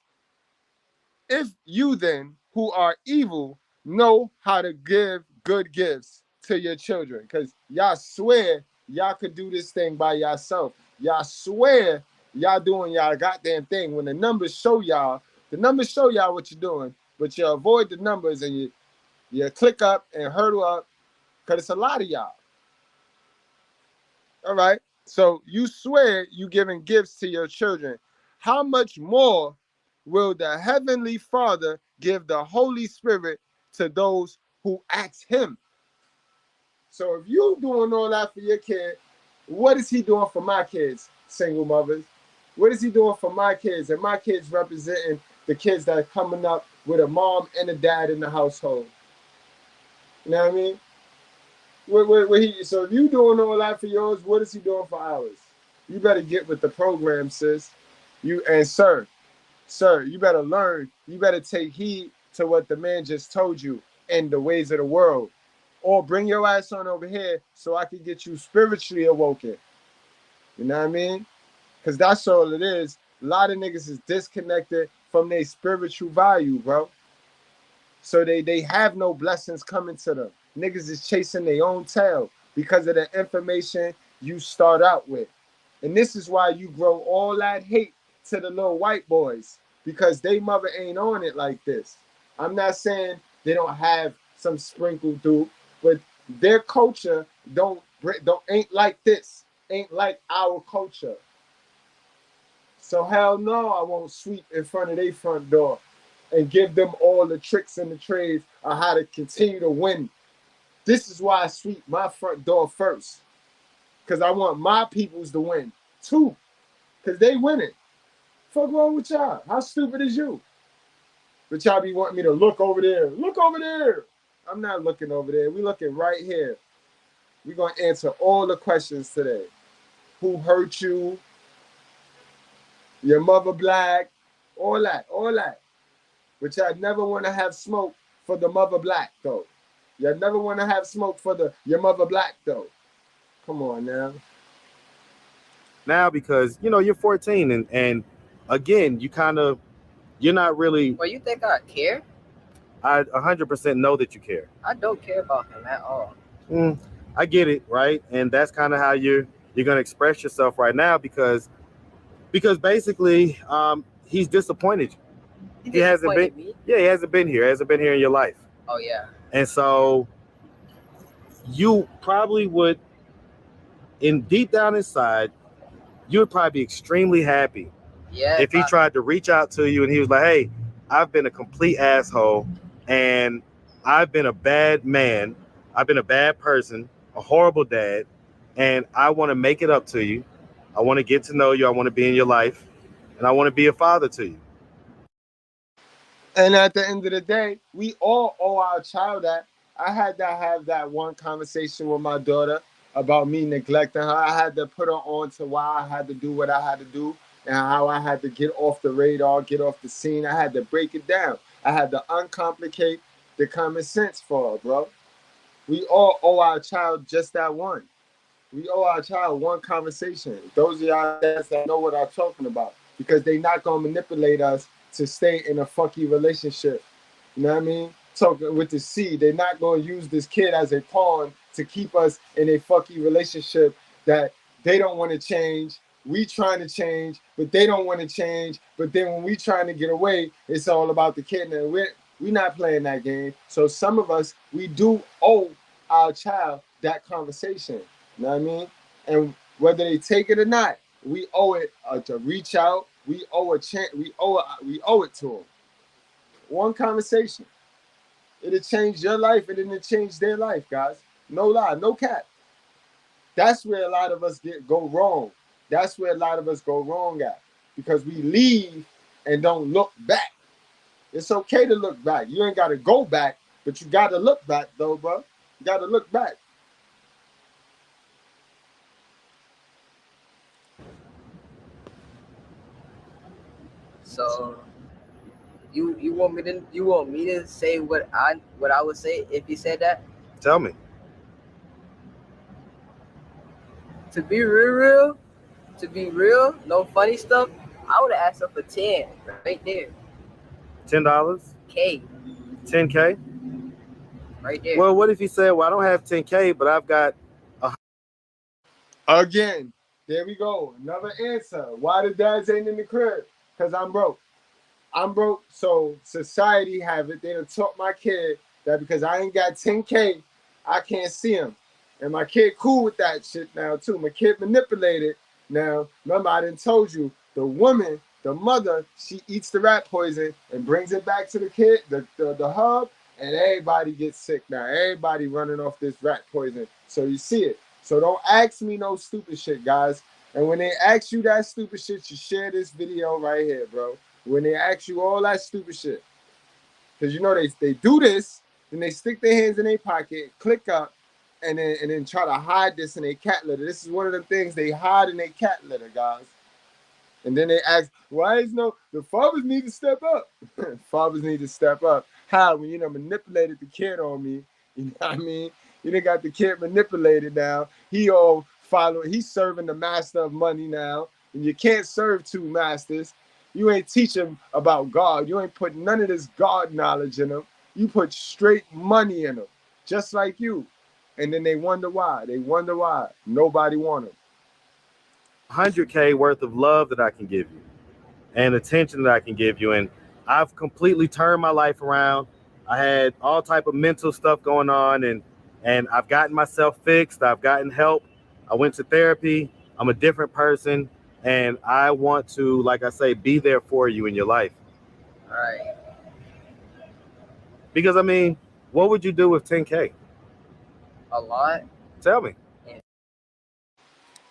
you then, who are evil, know how to give good gifts to your children, because y'all swear y'all could do this thing by yourself. Y'all swear y'all doing y'all goddamn thing. When the numbers show y'all what you're doing, but you avoid the numbers and you click up and hurdle up, because it's a lot of y'all. All right? So you swear you giving gifts to your children. How much more will the Heavenly Father give the Holy Spirit to those who ask him? So if you doing all that for your kid, what is he doing for my kids, single mothers? What is he doing for my kids? And my kids representing the kids that are coming up with a mom and a dad in the household. You know what I mean? So if you doing all that for yours, what is he doing for ours? You better get with the program, sis. Sir, you better learn. You better take heed to what the man just told you in the ways of the world. Or bring your ass on over here so I can get you spiritually awoken. You know what I mean? Because that's all it is. A lot of niggas is disconnected from their spiritual value, bro. So they have no blessings coming to them. Niggas is chasing their own tail because of the information you start out with. And this is why you grow all that hate to the little white boys, because they mother ain't on it like this. I'm not saying they don't have some sprinkle through, but their culture ain't like this. Ain't like our culture. So hell no, I won't sweep in front of their front door and give them all the tricks and the trades on how to continue to win. This is why I sweep my front door first. Because I want my peoples to win too. Because they winning. Fuck wrong with y'all? How stupid is you? But y'all be wanting me to look over there. Look over there. I'm not looking over there. We looking right here. We're going to answer all the questions today. Who hurt you? Your mother black? All that. But y'all never want to have smoke for the mother black, though. Y'all never want to have smoke for your mother black, though. Come on now. Now, because, you're 14 and again, you're not really... Well, you think I care? I 100% know that you care. I don't care about him at all. I get it, right? And that's kind of how you're going to express yourself right now because basically he's disappointed you. He hasn't been me? Yeah, he hasn't been here. He hasn't been here in your life. Oh, yeah. And so you probably would, deep down inside, you would probably be extremely happy if he tried to reach out to you and he was like, hey, I've been a complete asshole and I've been a bad man. I've been a bad person, a horrible dad, and I want to make it up to you. I want to get to know you. I want to be in your life, and I want to be a father to you. And at the end of the day, we all owe our child that. I had to have that one conversation with my daughter about me neglecting her. I had to put her on to why I had to do what I had to do and how I had to get off the radar, get off the scene. I had to break it down. I had to uncomplicate the common sense for her, bro. We all owe our child just that one. We owe our child one conversation. Those of y'all dads that know what I'm talking about, because they not gonna manipulate us to stay in a fucky relationship. You know what I mean? Talking with the C, they're not gonna use this kid as a pawn to keep us in a fucky relationship that they don't want to change. We trying to change, but they don't want to change. But then when we trying to get away, it's all about the kid, and we not playing that game. So some of us, we do owe our child that conversation. You know what I mean? And whether they take it or not, we owe it to reach out. We owe a chance. We owe it to them. One conversation. It'll change your life and it'll change their life, guys. No lie, no cap. That's where a lot of us go wrong. That's where a lot of us go wrong at. Because we leave and don't look back. It's okay to look back. You ain't gotta go back, but you gotta look back though, bro. You gotta look back. So you want me to say what I would say if you said that? Tell me. To be real, no funny stuff. I would have asked her for 10 right there. $10? K. 10K? Right there. Well, what if he said, well, I don't have 10K, but I've got Again, there we go. Another answer. Why the dads ain't in the crib? Because I'm broke. I'm broke. So society have it. They done taught my kid that because I ain't got 10K, I can't see him. And my kid cool with that shit now too. My kid manipulated. Now, remember I done told you, the woman, the mother, she eats the rat poison and brings it back to the kid, the hub, and everybody gets sick now. Everybody running off this rat poison. So you see it. So don't ask me no stupid shit, guys. And when they ask you that stupid shit, you share this video right here, bro. When they ask you all that stupid shit. Because you know they do this, then they stick their hands in their pocket, click up, and then try to hide this in their cat litter. This is one of the things they hide in their cat litter, guys. And then they ask, why is the fathers need to step up. Fathers need to step up. How? When you done manipulated the kid on me, you know what I mean? You done got the kid manipulated now. He's serving the master of money now. And you can't serve two masters. You ain't teaching about God. You ain't put none of this God knowledge in them. You put straight money in them, just like you. And then they wonder why. Nobody want them. 100K worth of love that I can give you and attention that I can give you. And I've completely turned my life around. I had all type of mental stuff going on, and I've gotten myself fixed. I've gotten help. I went to therapy. I'm a different person, and I want to, like I say, be there for you in your life. All right. Because, I mean, what would you do with 10K? A lot. Tell me.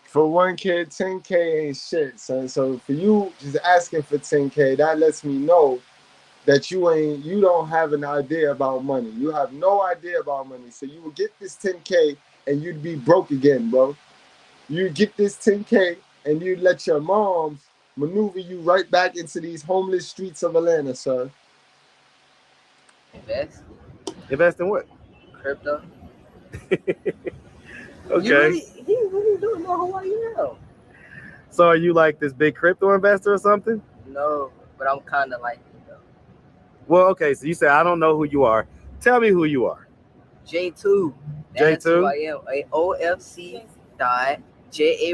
For one kid, 10K ain't shit, son. So for you just asking for 10K, that lets me know that you don't have an idea about money. You have no idea about money. So you will get this 10K and you'd be broke again, bro. You get this 10K and you let your moms maneuver you right back into these homeless streets of Atlanta, sir. Invest. Invest in what? Crypto. Okay. He really don't know who I am. So are you like this big crypto investor or something? No, but I'm kind of like it though. Well, okay. So you say I don't know who you are. Tell me who you are. J2. That's who I am. OFC JAY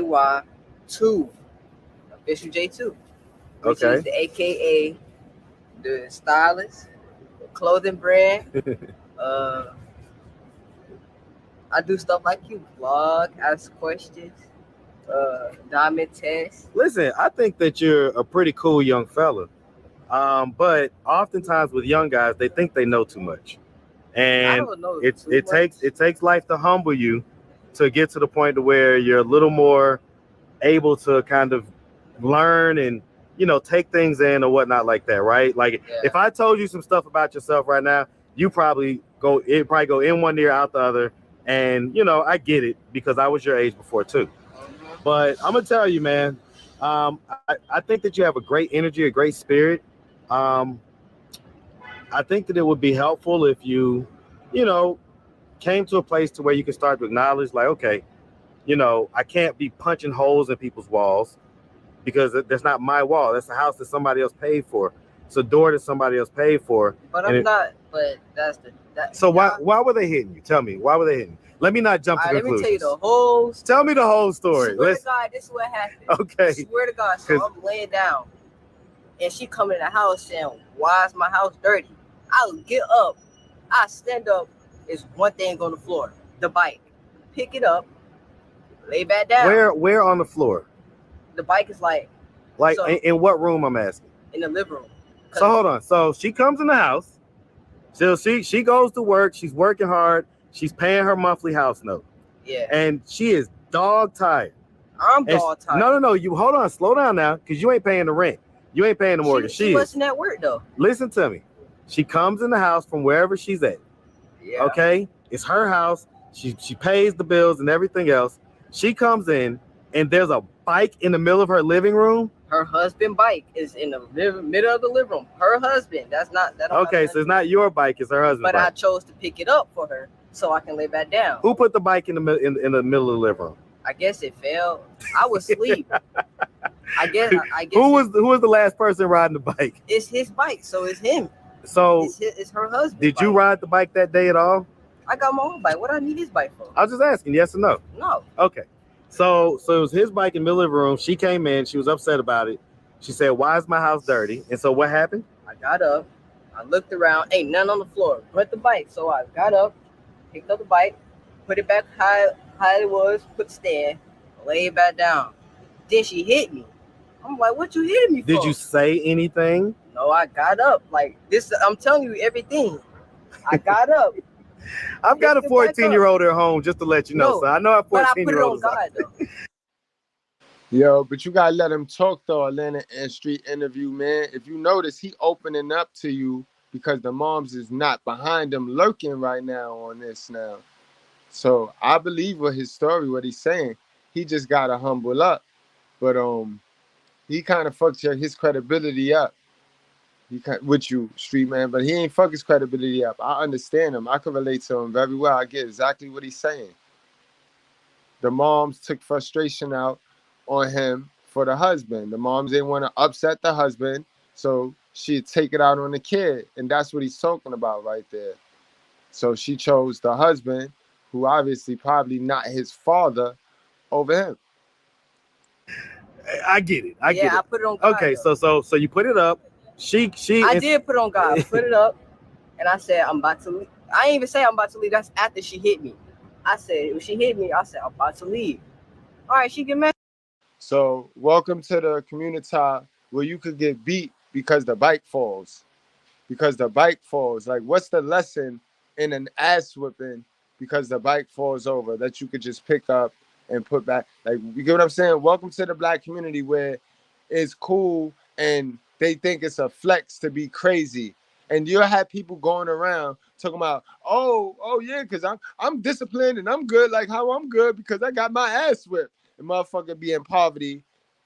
2. Official J2. Which is the AKA the stylist, the clothing brand. I do stuff like you, vlog, ask questions, diamond test. Listen, I think that you're a pretty cool young fella. But oftentimes with young guys, they think they know too much. And it takes life to humble you to get to the point to where you're a little more able to kind of learn and, take things in or whatnot like that, right? Like if I told you some stuff about yourself right now, it'd probably go in one ear, out the other. And, I get it because I was your age before too. But I'm going to tell you, man, I think that you have a great energy, a great spirit. Um, I think that it would be helpful if you know, came to a place to where you can start to acknowledge, like, okay, I can't be punching holes in people's walls because that's not my wall. That's a house that somebody else paid for. It's a door that somebody else paid for. But I'm not. But that's the that. So why were they hitting you? Tell me, why were they hitting you? Let me not jump to Let conclusions. me tell you the whole story. Tell me the whole story. Swear to God, this is what happened. Okay. Swear to God. So I'm laying down, and she come in the house saying, "Why is my house dirty?" I'll get up. I stand up. There's one thing on the floor. The bike. Pick it up. Lay back down. Where on the floor? The bike is like so, in what room? I'm asking. In the living room. So hold on. So she comes in the house. So she goes to work. She's working hard. She's paying her monthly house note. Yeah. And she is dog tired. I'm dog tired. No. You hold on. Slow down now, because you ain't paying the rent. You ain't paying the mortgage. She wasn't at work though. Listen to me. She comes in the house from wherever she's at. Yeah. Okay. It's her house. She pays the bills and everything else. She comes in and there's a bike in the middle of her living room. Her husband bike is in the middle of the living room. Her husband. That's not that. Okay, so it's not your bike, it's her husband's bike. But I chose to pick it up for her so I can lay back down. Who put the bike in the middle of the living room? I guess it fell. I was asleep. I guess. Who was the last person riding the bike? It's his bike, so it's him. So it's her husband. Did you ride the bike that day at all? I got my own bike. What I need his bike for? I was just asking, yes or no? No. Okay. So it was his bike in the middle of the room. She came in. She was upset about it. She said, "Why is my house dirty?" And so what happened? I got up. I looked around. Ain't none on the floor but the bike. So I got up, picked up the bike, put it back how it was, put the stand, lay it back down. Then she hit me. I'm like, "What you hitting me for?" Did you say anything? No, I got up. Like this, I'm telling you everything. I got up. I've got a 14-year-old at home, just to let you know. No, so I know a 14-year-old. But I put it on God though. Yo, but you gotta let him talk though, Atlanta and Street interview, man. If you notice, he opening up to you because the moms is not behind him lurking right now on this now. So I believe what his story, what he's saying. He just gotta humble up. But he kind of fucked his credibility up. With you, Street man, but he ain't fuck his credibility up. I understand him. I can relate to him very well. I get exactly what he's saying. The moms took frustration out on him for the husband. The moms didn't want to upset the husband, so she'd take it out on the kid. And that's what he's talking about right there. So she chose the husband, who obviously probably not his father, over him. I get it. I get it. I put it on God. Okay, so you put it up. I did put it on God. I put it up, and I said, I'm about to leave. I didn't even say I'm about to leave. That's after she hit me. I said, when she hit me, I said, I'm about to leave. All right, she get mad. So welcome to the community where you could get beat because the bike falls. Because the bike falls. Like, what's the lesson in an ass whipping because the bike falls over that you could just pick up and put back? Like, you get what I'm saying? Welcome to the black community where it's cool and they think it's a flex to be crazy. And you'll have people going around talking about, oh yeah, because I'm disciplined and I'm good, like how I'm good because I got my ass whipped. And motherfucker be in poverty.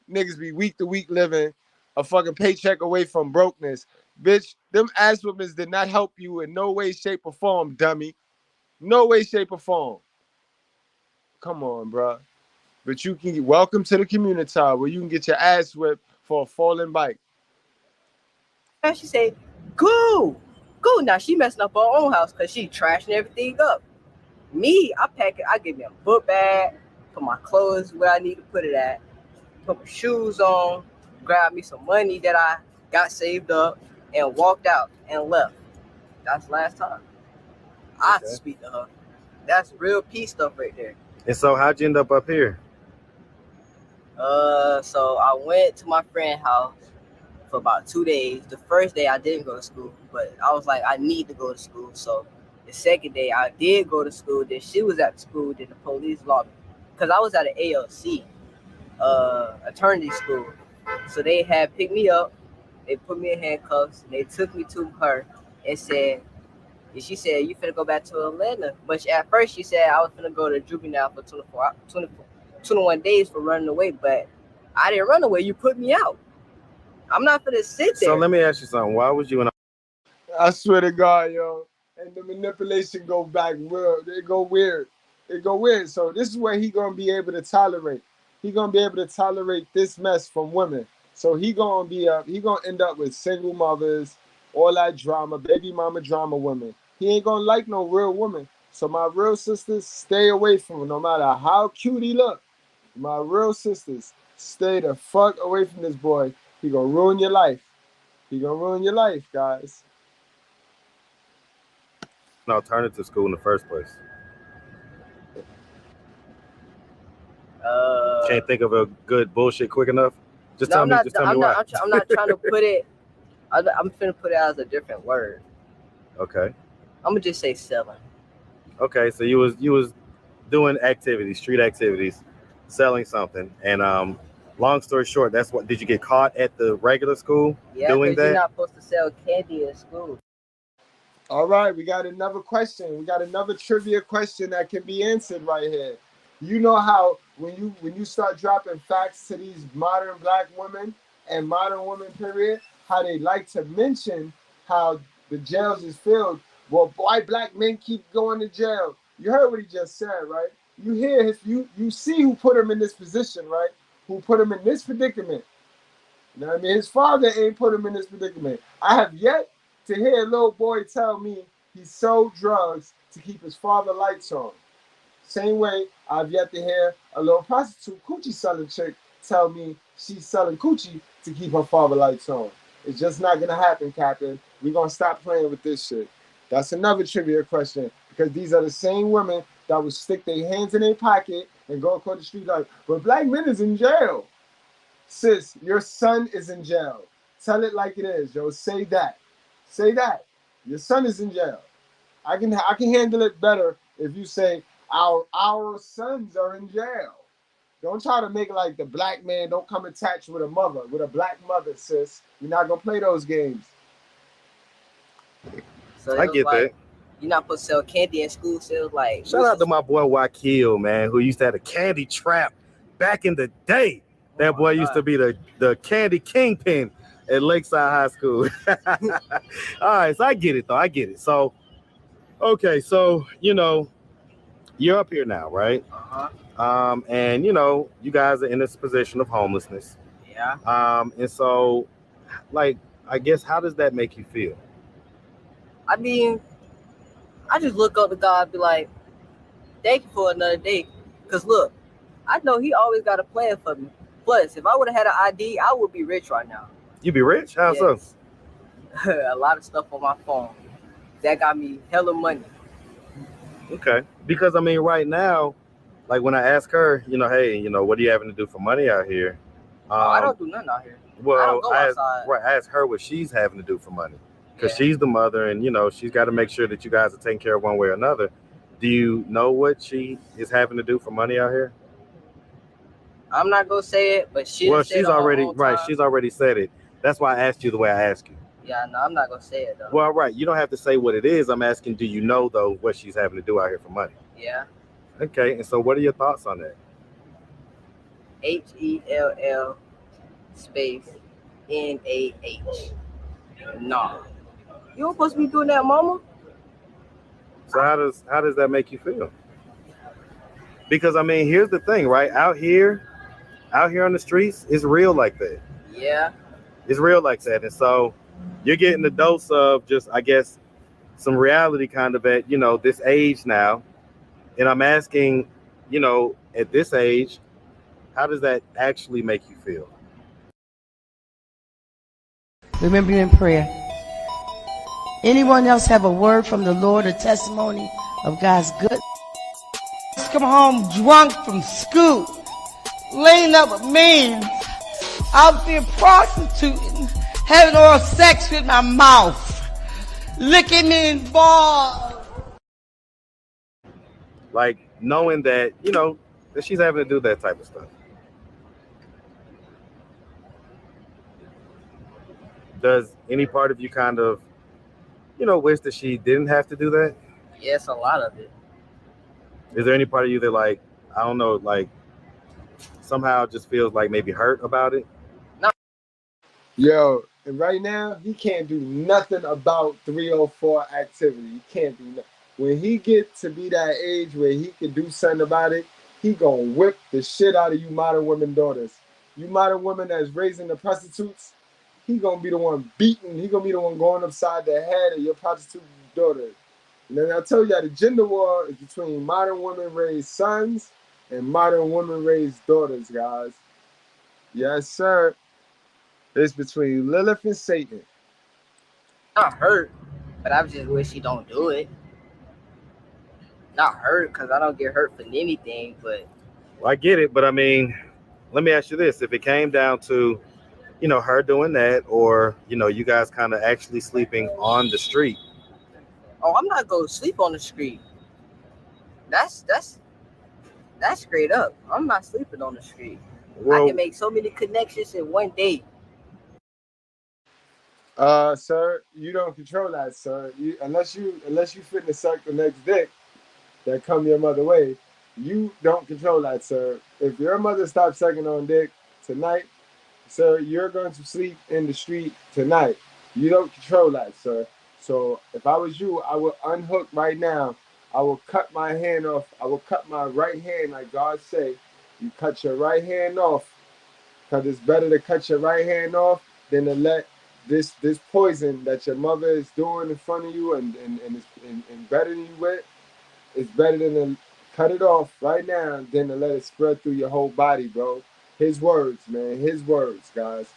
Niggas be week to week living a fucking paycheck away from brokenness. Bitch, them ass whippings did not help you in no way, shape, or form, dummy. No way, shape, or form. Come on, bro. But you can welcome to the community where you can get your ass whipped for a falling bike. And she said, go. Now she messing up her own house because she trashing everything up. Me, I pack it. I give me a book bag, put my clothes where I need to put it at, put my shoes on, grab me some money that I got saved up, and walked out and left. That's the last time I had to speak to her. That's real peace stuff right there. And so how'd you end up here? So I went to my friend's house for about 2 days. The first day I didn't go to school, but I was like, I need to go to school. So the second day I did go to school. Then she was at school. Then the police lobby, because I was at an ALC, attorney school. So they had picked me up. They put me in handcuffs. And they took me to her and said, she said, you finna go back to Atlanta. But at first she said I was finna go to juvenile for 21 days for running away. But I didn't run away. You put me out. I'm not gonna sit there. So let me ask you something. Why was you in? I swear to God, yo. And the manipulation go back real. It go weird. It go weird. So this is where he gonna be able to tolerate. He gonna be able to tolerate this mess from women. So he gonna end up with single mothers, all that drama, baby mama drama women. He ain't gonna like no real woman. So my real sisters, stay away from him. No matter how cute he look. My real sisters, stay the fuck away from this boy. He gonna ruin your life. He gonna ruin your life, guys. An alternative school in the first place? Can't think of a good bullshit quick enough. Just tell me why. I'm not trying to put it. I'm finna put it as a different word. Okay. I'm gonna just say selling. Okay, so you was doing activities, street activities, selling something, and long story short, that's what. Did you get caught at the regular school doing that? You're not supposed to sell candy in school. All right, we got another question. We got another trivia question that can be answered right here. You know how when you start dropping facts to these modern black women and modern women period, how they like to mention how the jails is filled. Well, why black men keep going to jail? You heard what he just said, right? You hear you see who put him in this position, right? Who put him in this predicament. You know what I mean? His father ain't put him in this predicament. I have yet to hear a little boy tell me he sold drugs to keep his father lights on. Same way, I've yet to hear a little prostitute coochie selling chick tell me she's selling coochie to keep her father lights on. It's just not gonna happen, Captain. We're gonna stop playing with this shit. That's another trivia question, because these are the same women that would stick their hands in their pocket and go across the street like, but black men is in jail. Sis, your son is in jail. Tell it like it is, yo. Say that. Say that. Your son is in jail. I can handle it better if you say our sons are in jail. Don't try to make it like the black man don't come attached with a black mother, sis. You're not gonna play those games. So I get that. You're not supposed to sell candy in school. So like, shout out to my boy Wakil, man, who used to have a candy trap back in the day. That boy used to be the candy kingpin at Lakeside High School. All right, so I get it, though. I get it. So, okay, so, you're up here now, right? Uh-huh. And, you guys are in this position of homelessness. Yeah. And so, like, I guess, how does that make you feel? I mean, I just look up to God and be like, thank you for another day. Because, look, I know he always got a plan for me. Plus, if I would have had an ID, I would be rich right now. You be rich? How so? A lot of stuff on my phone. That got me hella money. Okay. Because, I mean, right now, like when I ask her, hey, what are you having to do for money out here? I don't do nothing out here. Well, I don't go outside. I asked her what she's having to do for money. Because she's the mother and, she's got to make sure that you guys are taken care of one way or another. Do you know what she is having to do for money out here? I'm not gonna say it, but she's already right. She's already said it. That's why I asked you the way I asked you. Yeah, no, I'm not gonna say it though. Well, right. You don't have to say what it is. I'm asking, do you know though what she's having to do out here for money? Yeah. Okay. And so, what are your thoughts on that? HELL space NAH. No. You don't supposed to be doing that, mama. So how does that make you feel? Because I mean, here's the thing, right? Out here on the streets, it's real like that. Yeah. It's real like that. And so you're getting the dose of just, I guess, some reality kind of at, this age now. And I'm asking, at this age, how does that actually make you feel? Remember you in prayer. Anyone else have a word from the Lord, a testimony of God's good? Come home drunk from school, laying up with men, out there prostituting, having oral sex with my mouth, licking me in balls. Like knowing that, that she's having to do that type of stuff. Does any part of you kind of, wish that she didn't have to do that? Yes, a lot of it. Is there any part of you that, like, I don't know, like, somehow just feels like maybe hurt about it? Yo, and right now, he can't do nothing about 304 activity. He can't do nothing. When he get to be that age where he can do something about it, he gonna whip the shit out of you modern women daughters. You modern women that's raising the prostitutes, he gonna be the one beating, he gonna be the one going upside the head of your prostitute daughters. And then I tell you that the gender war is between modern women raised sons and modern women raised daughters, guys. Yes, sir. It's between Lilith and Satan. Not hurt, but I just wish he don't do it. Not hurt because I don't get hurt for anything, but Well, I get it, but I mean, let me ask you this: if it came down to, her doing that, or you guys kind of actually sleeping on the street. oh, I'm not gonna sleep on the street. That's straight up. I'm not sleeping on the street. Well, I can make so many connections in one day. Sir, you don't control that, sir. Unless you finna suck the next dick that come your mother way, you don't control that, sir. If your mother stops sucking on dick tonight, sir, you're going to sleep in the street tonight. You don't control that, sir. So if I was you, I would unhook right now. I will cut my hand off. I will cut my right hand, like God say. You cut your right hand off, because it's better to cut your right hand off than to let this poison that your mother is doing in front of you and embedding you with. It's better than to cut it off right now than to let it spread through your whole body, bro. His words, man. His words, guys.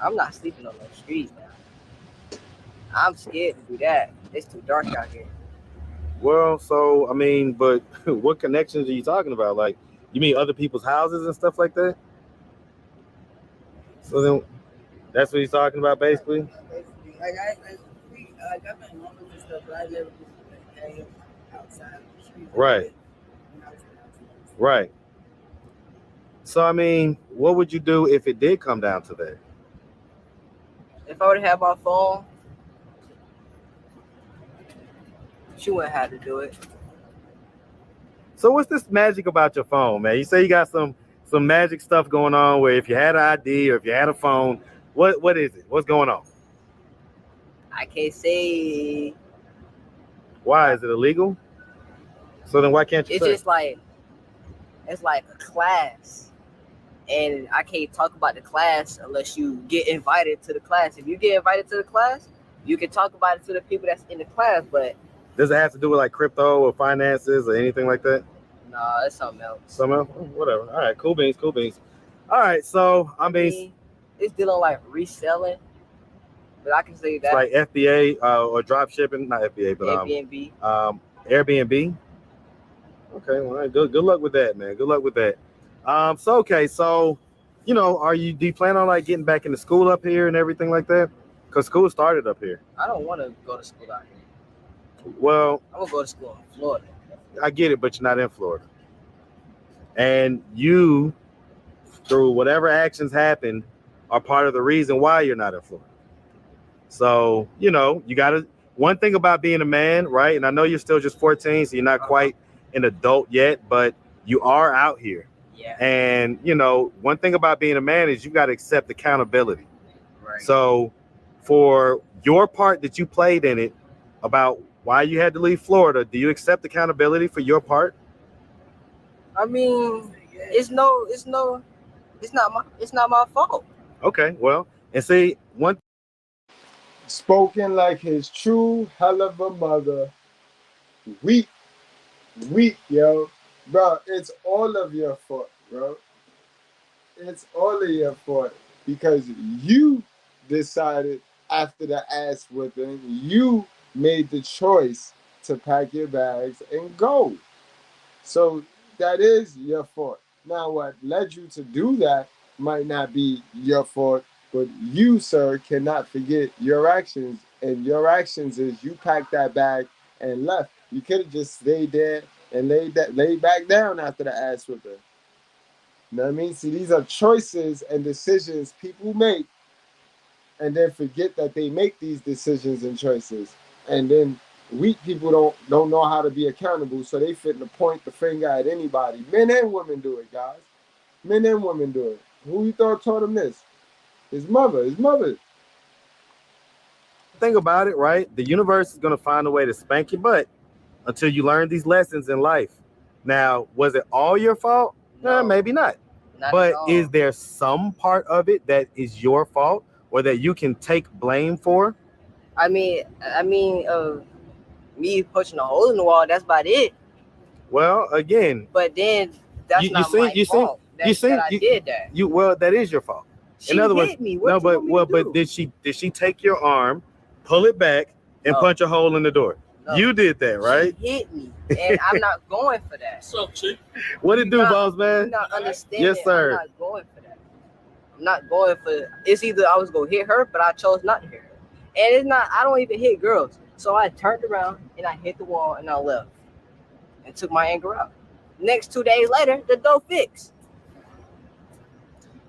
I'm not sleeping on the street now. I'm scared to do that. It's too dark out here. Well, so I mean, but what connections are you talking about? Like, you mean other people's houses and stuff like that? So then, that's what he's talking about, basically. Like I've been homeless and stuff, but I never just hang outside the street. Right. Right. So I mean, what would you do if it did come down to that? If I would have my phone, she wouldn't have to do it. So what's this magic about your phone, man? You say you got some magic stuff going on where if you had an ID or if you had a phone, what is it? What's going on? I can't say. Why is it illegal? So then why can't you? It's say? just like it's like a class, and I can't talk about the class unless you get invited to the class. If you get invited to the class, you can talk about it to the people that's in the class. But does it have to do with like crypto or finances or anything like that? No, it's something else. Something else? Whatever. All right, cool beans, cool beans. All right, so I mean it's dealing like reselling, but I can say that like FBA or drop shipping, not FBA, but Airbnb. Airbnb. Okay, well, good luck with that, man. Good luck with that. So do you plan on like getting back into school up here and everything like that? Because school started up here. I don't want to go to school out here. Well, I'm gonna go to school in Florida. I get it, but you're not in Florida. And you, through whatever actions happened, are part of the reason why you're not in Florida. So, you gotta, one thing about being a man, right? And I know you're still just 14, so you're not quite an adult yet, but you are out here. Yeah. And, one thing about being a man is you got to accept accountability. Right. So for your part that you played in it about why you had to leave Florida, do you accept accountability for your part? I mean, it's not my fault. Okay, well, and see, one Spoken like his true hell of a mother. Weak, yo. Bro, it's all of your fault, bro. It's all of your fault because you decided after the ass whipping, you made the choice to pack your bags and go. So that is your fault. Now, what led you to do that might not be your fault, but you, sir, cannot forget your actions. And your actions is you packed that bag and left. You could have just stayed there and laid back down after the ass whipping. You know what I mean? See, these are choices and decisions people make and then forget that they make these decisions and choices. And then weak people don't know how to be accountable, so they fit to point the finger at anybody. Men and women do it, guys. Men and women do it. Who you thought taught him this? His mother. His mother. Think about it, right? The universe is going to find a way to spank your butt until you learn these lessons in life. Now, was it all your fault? No, maybe not. But is there some part of it that is your fault or that you can take blame for? I mean, me pushing a hole in the wall, that's about it. Well, again. But then that's not my fault. I did that. Well, that is your fault. She hit me. But did she take your arm, pull it back, and punch a hole in the door? No. You did that, right? She hit me, and I'm not going for that. So, chick. What it do, boss man? You not understanding? Yes, sir. I'm not going for that. I'm not going for it. It's either I was gonna hit her, but I chose not to hit her. And it's not. I don't even hit girls. So I turned around and I hit the wall and I left and took my anger out. Next 2 days later, the door fixed.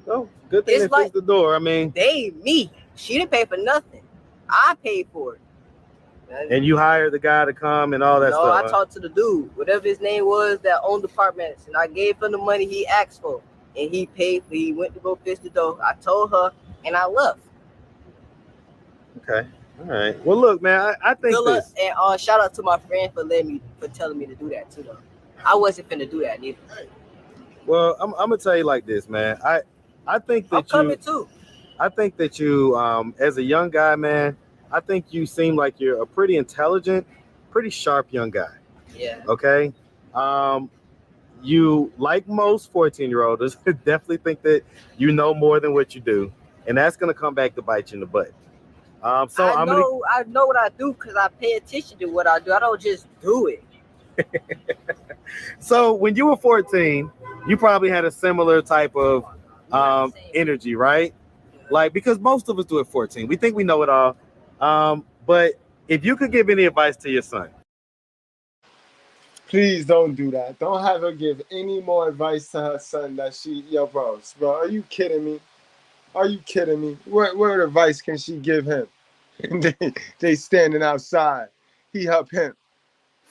Oh, good thing they fixed the door. I mean, me. She didn't pay for nothing. I paid for it. And you hired the guy to come and all that stuff. No, I talked to the dude, whatever his name was, that owned apartments, and I gave him the money he asked for, and he paid for. He went to go fix the door. I told her, and I left. Okay, all right. Well, look, man, I think this. And shout out to my friend for telling me to do that too. Though I wasn't finna do that neither. Well, I'm gonna tell you like this, man. I think that I'm coming too. I think that you, as a young guy, man. I think you seem like you're a pretty intelligent, pretty sharp young guy. Yeah. Okay. You, like most 14-year-olds, definitely think that you know more than what you do, and that's gonna come back to bite you in the butt. I know what I do because I pay attention to what I do. I don't just do it. So when you were 14, you probably had a similar type of energy, right? Like, because most of us do at 14. We think we know it all. But if you could give any advice to your son. Please don't do that. Don't have her give any more advice to her son that bro, are you kidding me? Are you kidding me? What advice can she give him? And they standing outside. He her pimp.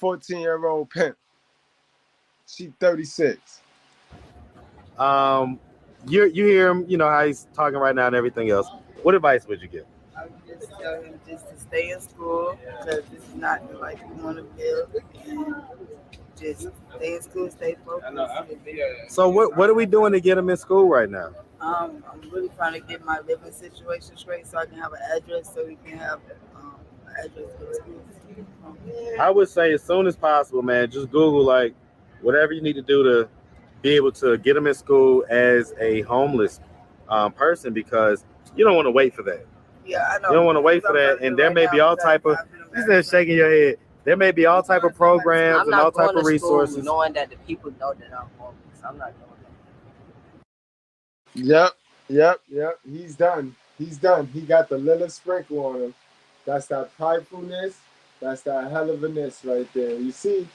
14-year-old pimp. She 36. You hear him, you know, how he's talking right now and everything else. What advice would you give? I would just tell him just to stay in school because this is not the life we want to build. And just stay in school, stay focused. So what are we doing to get him in school right now? I'm really trying to get my living situation straight so I can have an address so we can have an address for the school. I would say as soon as possible, man. Just Google like whatever you need to do to be able to get him in school as a homeless person, because you don't want to wait for that. Yeah, I know. You don't want to wait for that, and there may be all type of. You said shaking your head. There may be all type of programs and all type of resources. Knowing that the people know that I'm homeless, I'm not doing that. Yep. He's done. He got the little sprinkle on him. That's that pridefulness. That's that hell of a ness right there. You see,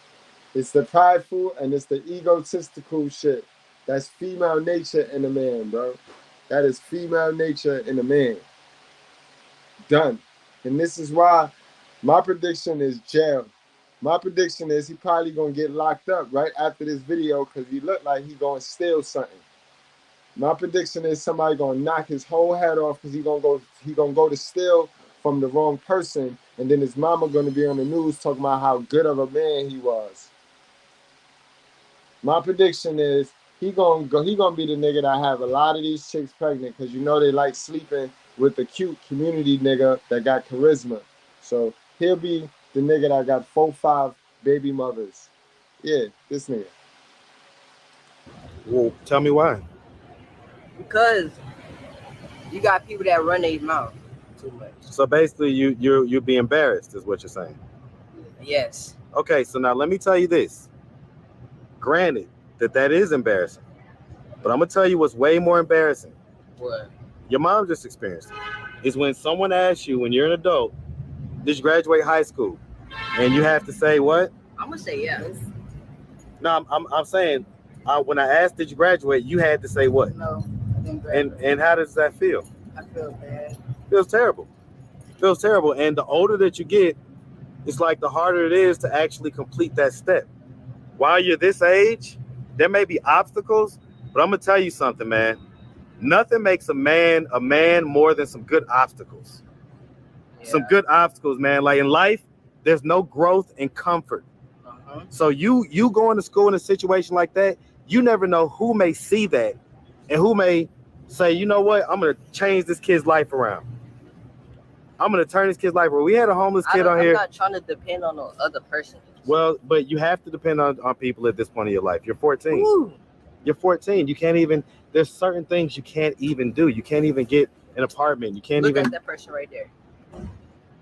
it's the prideful and it's the egotistical shit. That's female nature in a man, bro. That is female nature in a man. Done. And this is why my prediction is jail. My prediction is he probably gonna get locked up right after this video because he looked like he gonna steal something. My prediction is somebody gonna knock his whole head off because he gonna go to steal from the wrong person, and then his mama gonna be on the news talking about how good of a man he was. My prediction is he gonna be the nigga that have a lot of these chicks pregnant because you know they like sleeping with the cute community nigga that got charisma. So he'll be the nigga that got 4-5 baby mothers. Yeah, this nigga. Well, tell me why. Because you got people that run their mouth too much. So basically, you'll be embarrassed, is what you're saying. Yes. Okay, so now let me tell you this. Granted that is embarrassing, but I'm gonna tell you what's way more embarrassing. What? Your mom just experienced it. Is when someone asks you when you're an adult, did you graduate high school? And you have to say what? I'm gonna say yes. No, I'm saying when I asked did you graduate, you had to say what? No, I didn't graduate. And how does that feel? I feel bad. Feels terrible. And the older that you get, it's like the harder it is to actually complete that step. While you're this age, there may be obstacles, but I'm gonna tell you something, man. Nothing makes a man more than some good obstacles. Yeah. Some good obstacles, man. Like in life, there's no growth and comfort. So you going to school in a situation like that, you never know who may see that and who may say, you know what, I'm gonna change this kid's life around. I'm gonna turn this kid's life around. We had a homeless kid on here. I'm not trying to depend on no other person. Well, but you have to depend on people at this point in your life. You're 14. Ooh. You're 14. You can't even. There's certain things you can't even do. You can't even get an apartment. You can't Look even. Look at that person right there.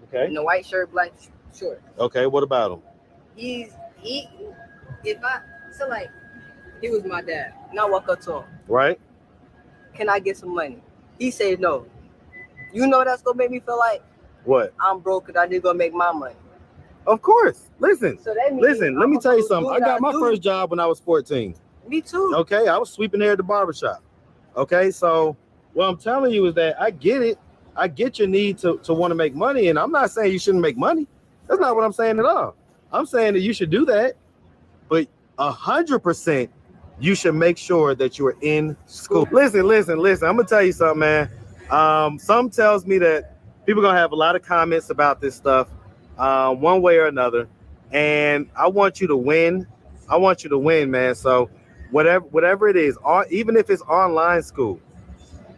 Okay. In the white shirt, black short. Okay. What about him? He was my dad. And I walk up to him. Right. Can I get some money? He said no. You know that's gonna make me feel like what? I'm broke and I need to go make my money. Of course. Listen. So that means listen. Let me tell you something. I got my first job when I was 14. Me too. Okay. I was sweeping there at the barbershop. Okay. So what I'm telling you is that I get it. I get your need to want to make money, and I'm not saying you shouldn't make money. That's not what I'm saying at all. I'm saying that you should do that, but 100%. You should make sure that you are in school. Listen. I'm gonna tell you something, man. Some tells me that people are gonna have a lot of comments about this stuff, one way or another. And I want you to win. I want you to win, man. So whatever it is, even if it's online school,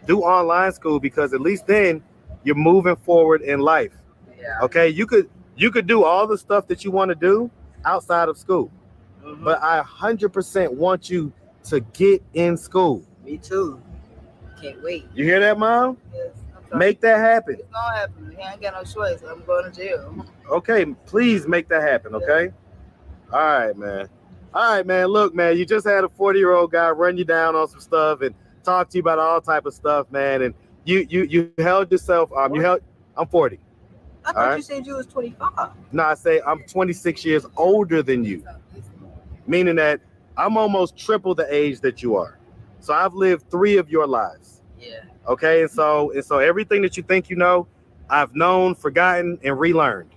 do online school, because at least then you're moving forward in life. Yeah. Okay. You could do all the stuff that you want to do outside of school. But I 100% want you to get in school. Me too. Can't wait. You hear that, Mom? Yes. Make that happen. It's gonna happen. He ain't got no choice. I'm going to jail. Okay, please make that happen, okay? Yeah. All right, man. Look, man, you just had a 40-year-old guy run you down on some stuff and talk to you about all type of stuff, man. And you held yourself. I'm 40. I thought you said you was 25. No, I say I'm 26 years older than you. Meaning that I'm almost triple the age that you are. So I've lived 3 of your lives. Yeah. Okay, and so everything that you think you know, I've known, forgotten, and relearned.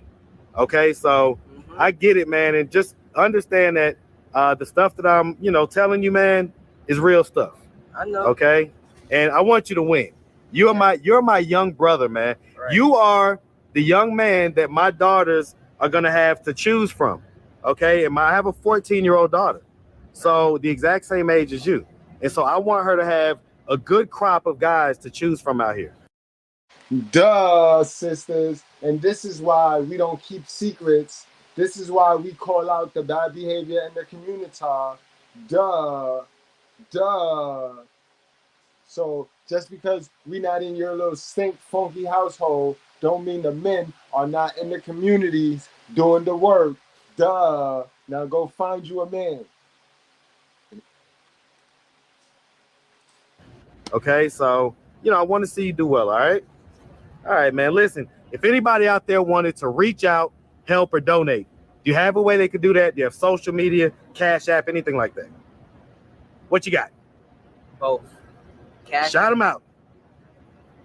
Okay, so I get it, man, and just understand that the stuff that I'm, telling you, man, is real stuff. I know. Okay, and I want you to win. You're my young brother, man. Right. You are the young man that my daughters are gonna have to choose from. Okay, and I have a 14-year-old daughter, so the exact same age as you, and so I want her to have a good crop of guys to choose from out here. Duh, sisters, and this is why we don't keep secrets. This is why we call out the bad behavior in the community. Duh. So just because we not in your little stink funky household don't mean the men are not in the communities doing the work. Duh. Now go find you a man. Okay, so, I want to see you do well, all right? All right, man. Listen, if anybody out there wanted to reach out, help, or donate, do you have a way they could do that? Do you have social media, Cash App, anything like that? What you got? Both. Cash. Shout them out.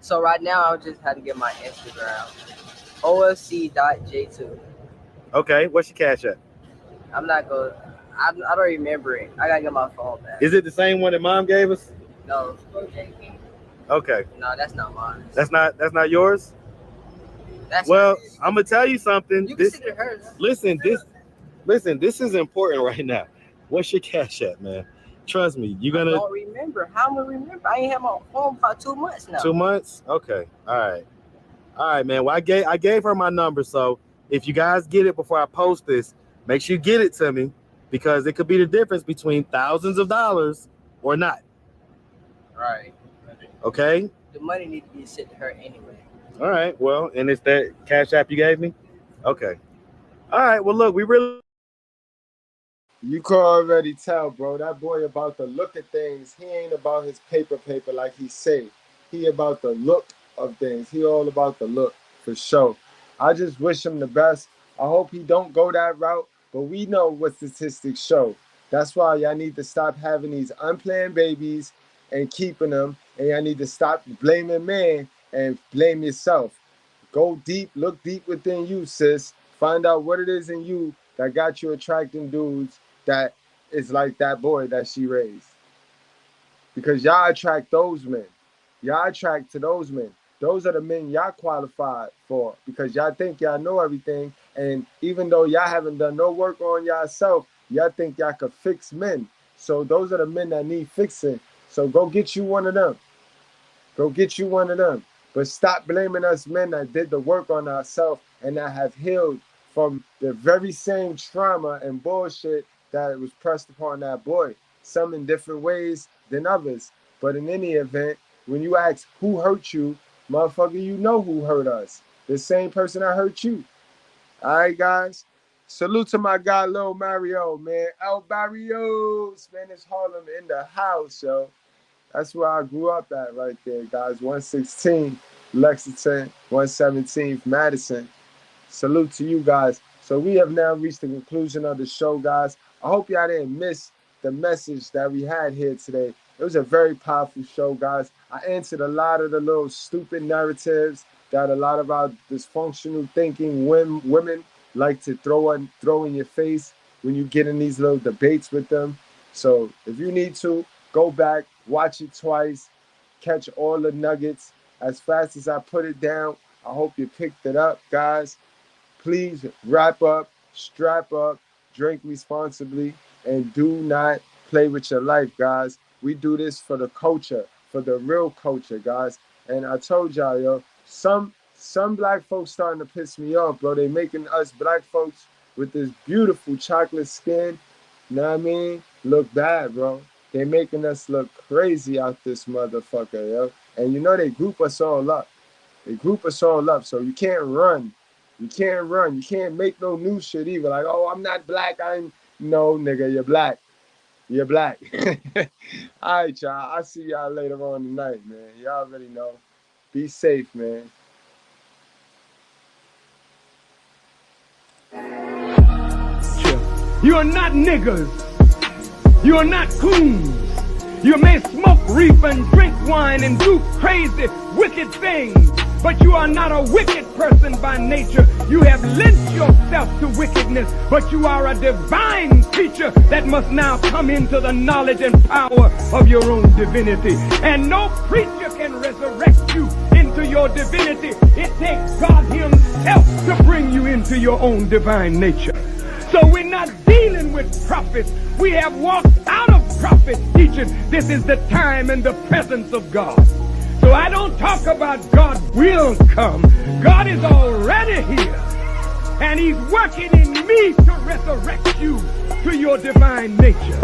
So right now, I just had to get my Instagram. OFC.J2. Okay, what's your Cash App? I'm not going to... I don't remember it. I got to get my phone back. Is it the same one that Mom gave us? No. Okay. No, that's not mine. That's not yours? That's well, I'm gonna tell you something. You can see hers. Listen, this is important right now. What's your Cash App, man? Trust me, you're gonna. I don't remember. How am I remember? I ain't had my phone for 2 months now. 2 months? Okay. All right, man. Well, I gave her my number, so if you guys get it before I post this, make sure you get it to me, because it could be the difference between thousands of dollars or not. Right. Okay. The money needs to be sent to her anyway. All right. Well, and it's that Cash App you gave me? Okay. All right. Well, look, we really... You can already tell, bro. That boy about to look at things. He ain't about his paper like he say. He about the look of things. He all about the look, for sure. I just wish him the best. I hope he don't go that route, but we know what statistics show. That's why y'all need to stop having these unplanned babies and keeping them, and y'all need to stop blaming man and blame yourself. Go deep, look deep within you, sis, Find out what it is in you that got you attracting dudes that is like that boy that she raised. Because y'all attract those men. Y'all attract to those men. Those are the men y'all qualified for because y'all think y'all know everything. And even though y'all haven't done no work on yourself, y'all think y'all could fix men. So those are the men that need fixing. So go get you one of them. Go get you one of them. But stop blaming us men that did the work on ourselves and that have healed from the very same trauma and bullshit that was pressed upon that boy. Some in different ways than others. But in any event, when you ask who hurt you, motherfucker, you know who hurt us. The same person that hurt you. All right, guys? Salute to my guy, Lil Mario, man. El Barrio, Spanish Harlem in the house, yo. That's where I grew up at right there, guys. 116 Lexington, 117th Madison. Salute to you guys. So we have now reached the conclusion of the show, guys. I hope y'all didn't miss the message that we had here today. It was a very powerful show, guys. I answered a lot of the little stupid narratives that a lot of our dysfunctional thinking women like to throw in your face when you get in these little debates with them. So if you need to, go back, watch it twice, catch all the nuggets. As fast as I put it down, I hope you picked it up, guys. Please wrap up, strap up, drink responsibly, and do not play with your life, guys. We do this for the culture, for the real culture, guys. And I told y'all, yo, some black folks starting to piss me off, bro. They making us black folks with this beautiful chocolate skin, you know what I mean, look bad, bro. They making us look crazy out this motherfucker, yo. And you know they group us all up. They group us all up, so you can't run. You can't run. You can't make no new shit either. Like, oh, I'm not black. No, nigga, you're black. You're black. All right, y'all. I'll see y'all later on tonight, man. Y'all already know. Be safe, man. You are not niggers. You are not coons. You may smoke reef and drink wine and do crazy, wicked things, but you are not a wicked person by nature. You have lent yourself to wickedness, but you are a divine creature that must now come into the knowledge and power of your own divinity. And no preacher can resurrect you into your divinity. It takes God himself to bring you into your own divine nature. So we're not dealing with prophets. We have walked out of prophet teaching. This is the time and the presence of God. So I don't talk about God will come. God is already here. And he's working in me to resurrect you to your divine nature.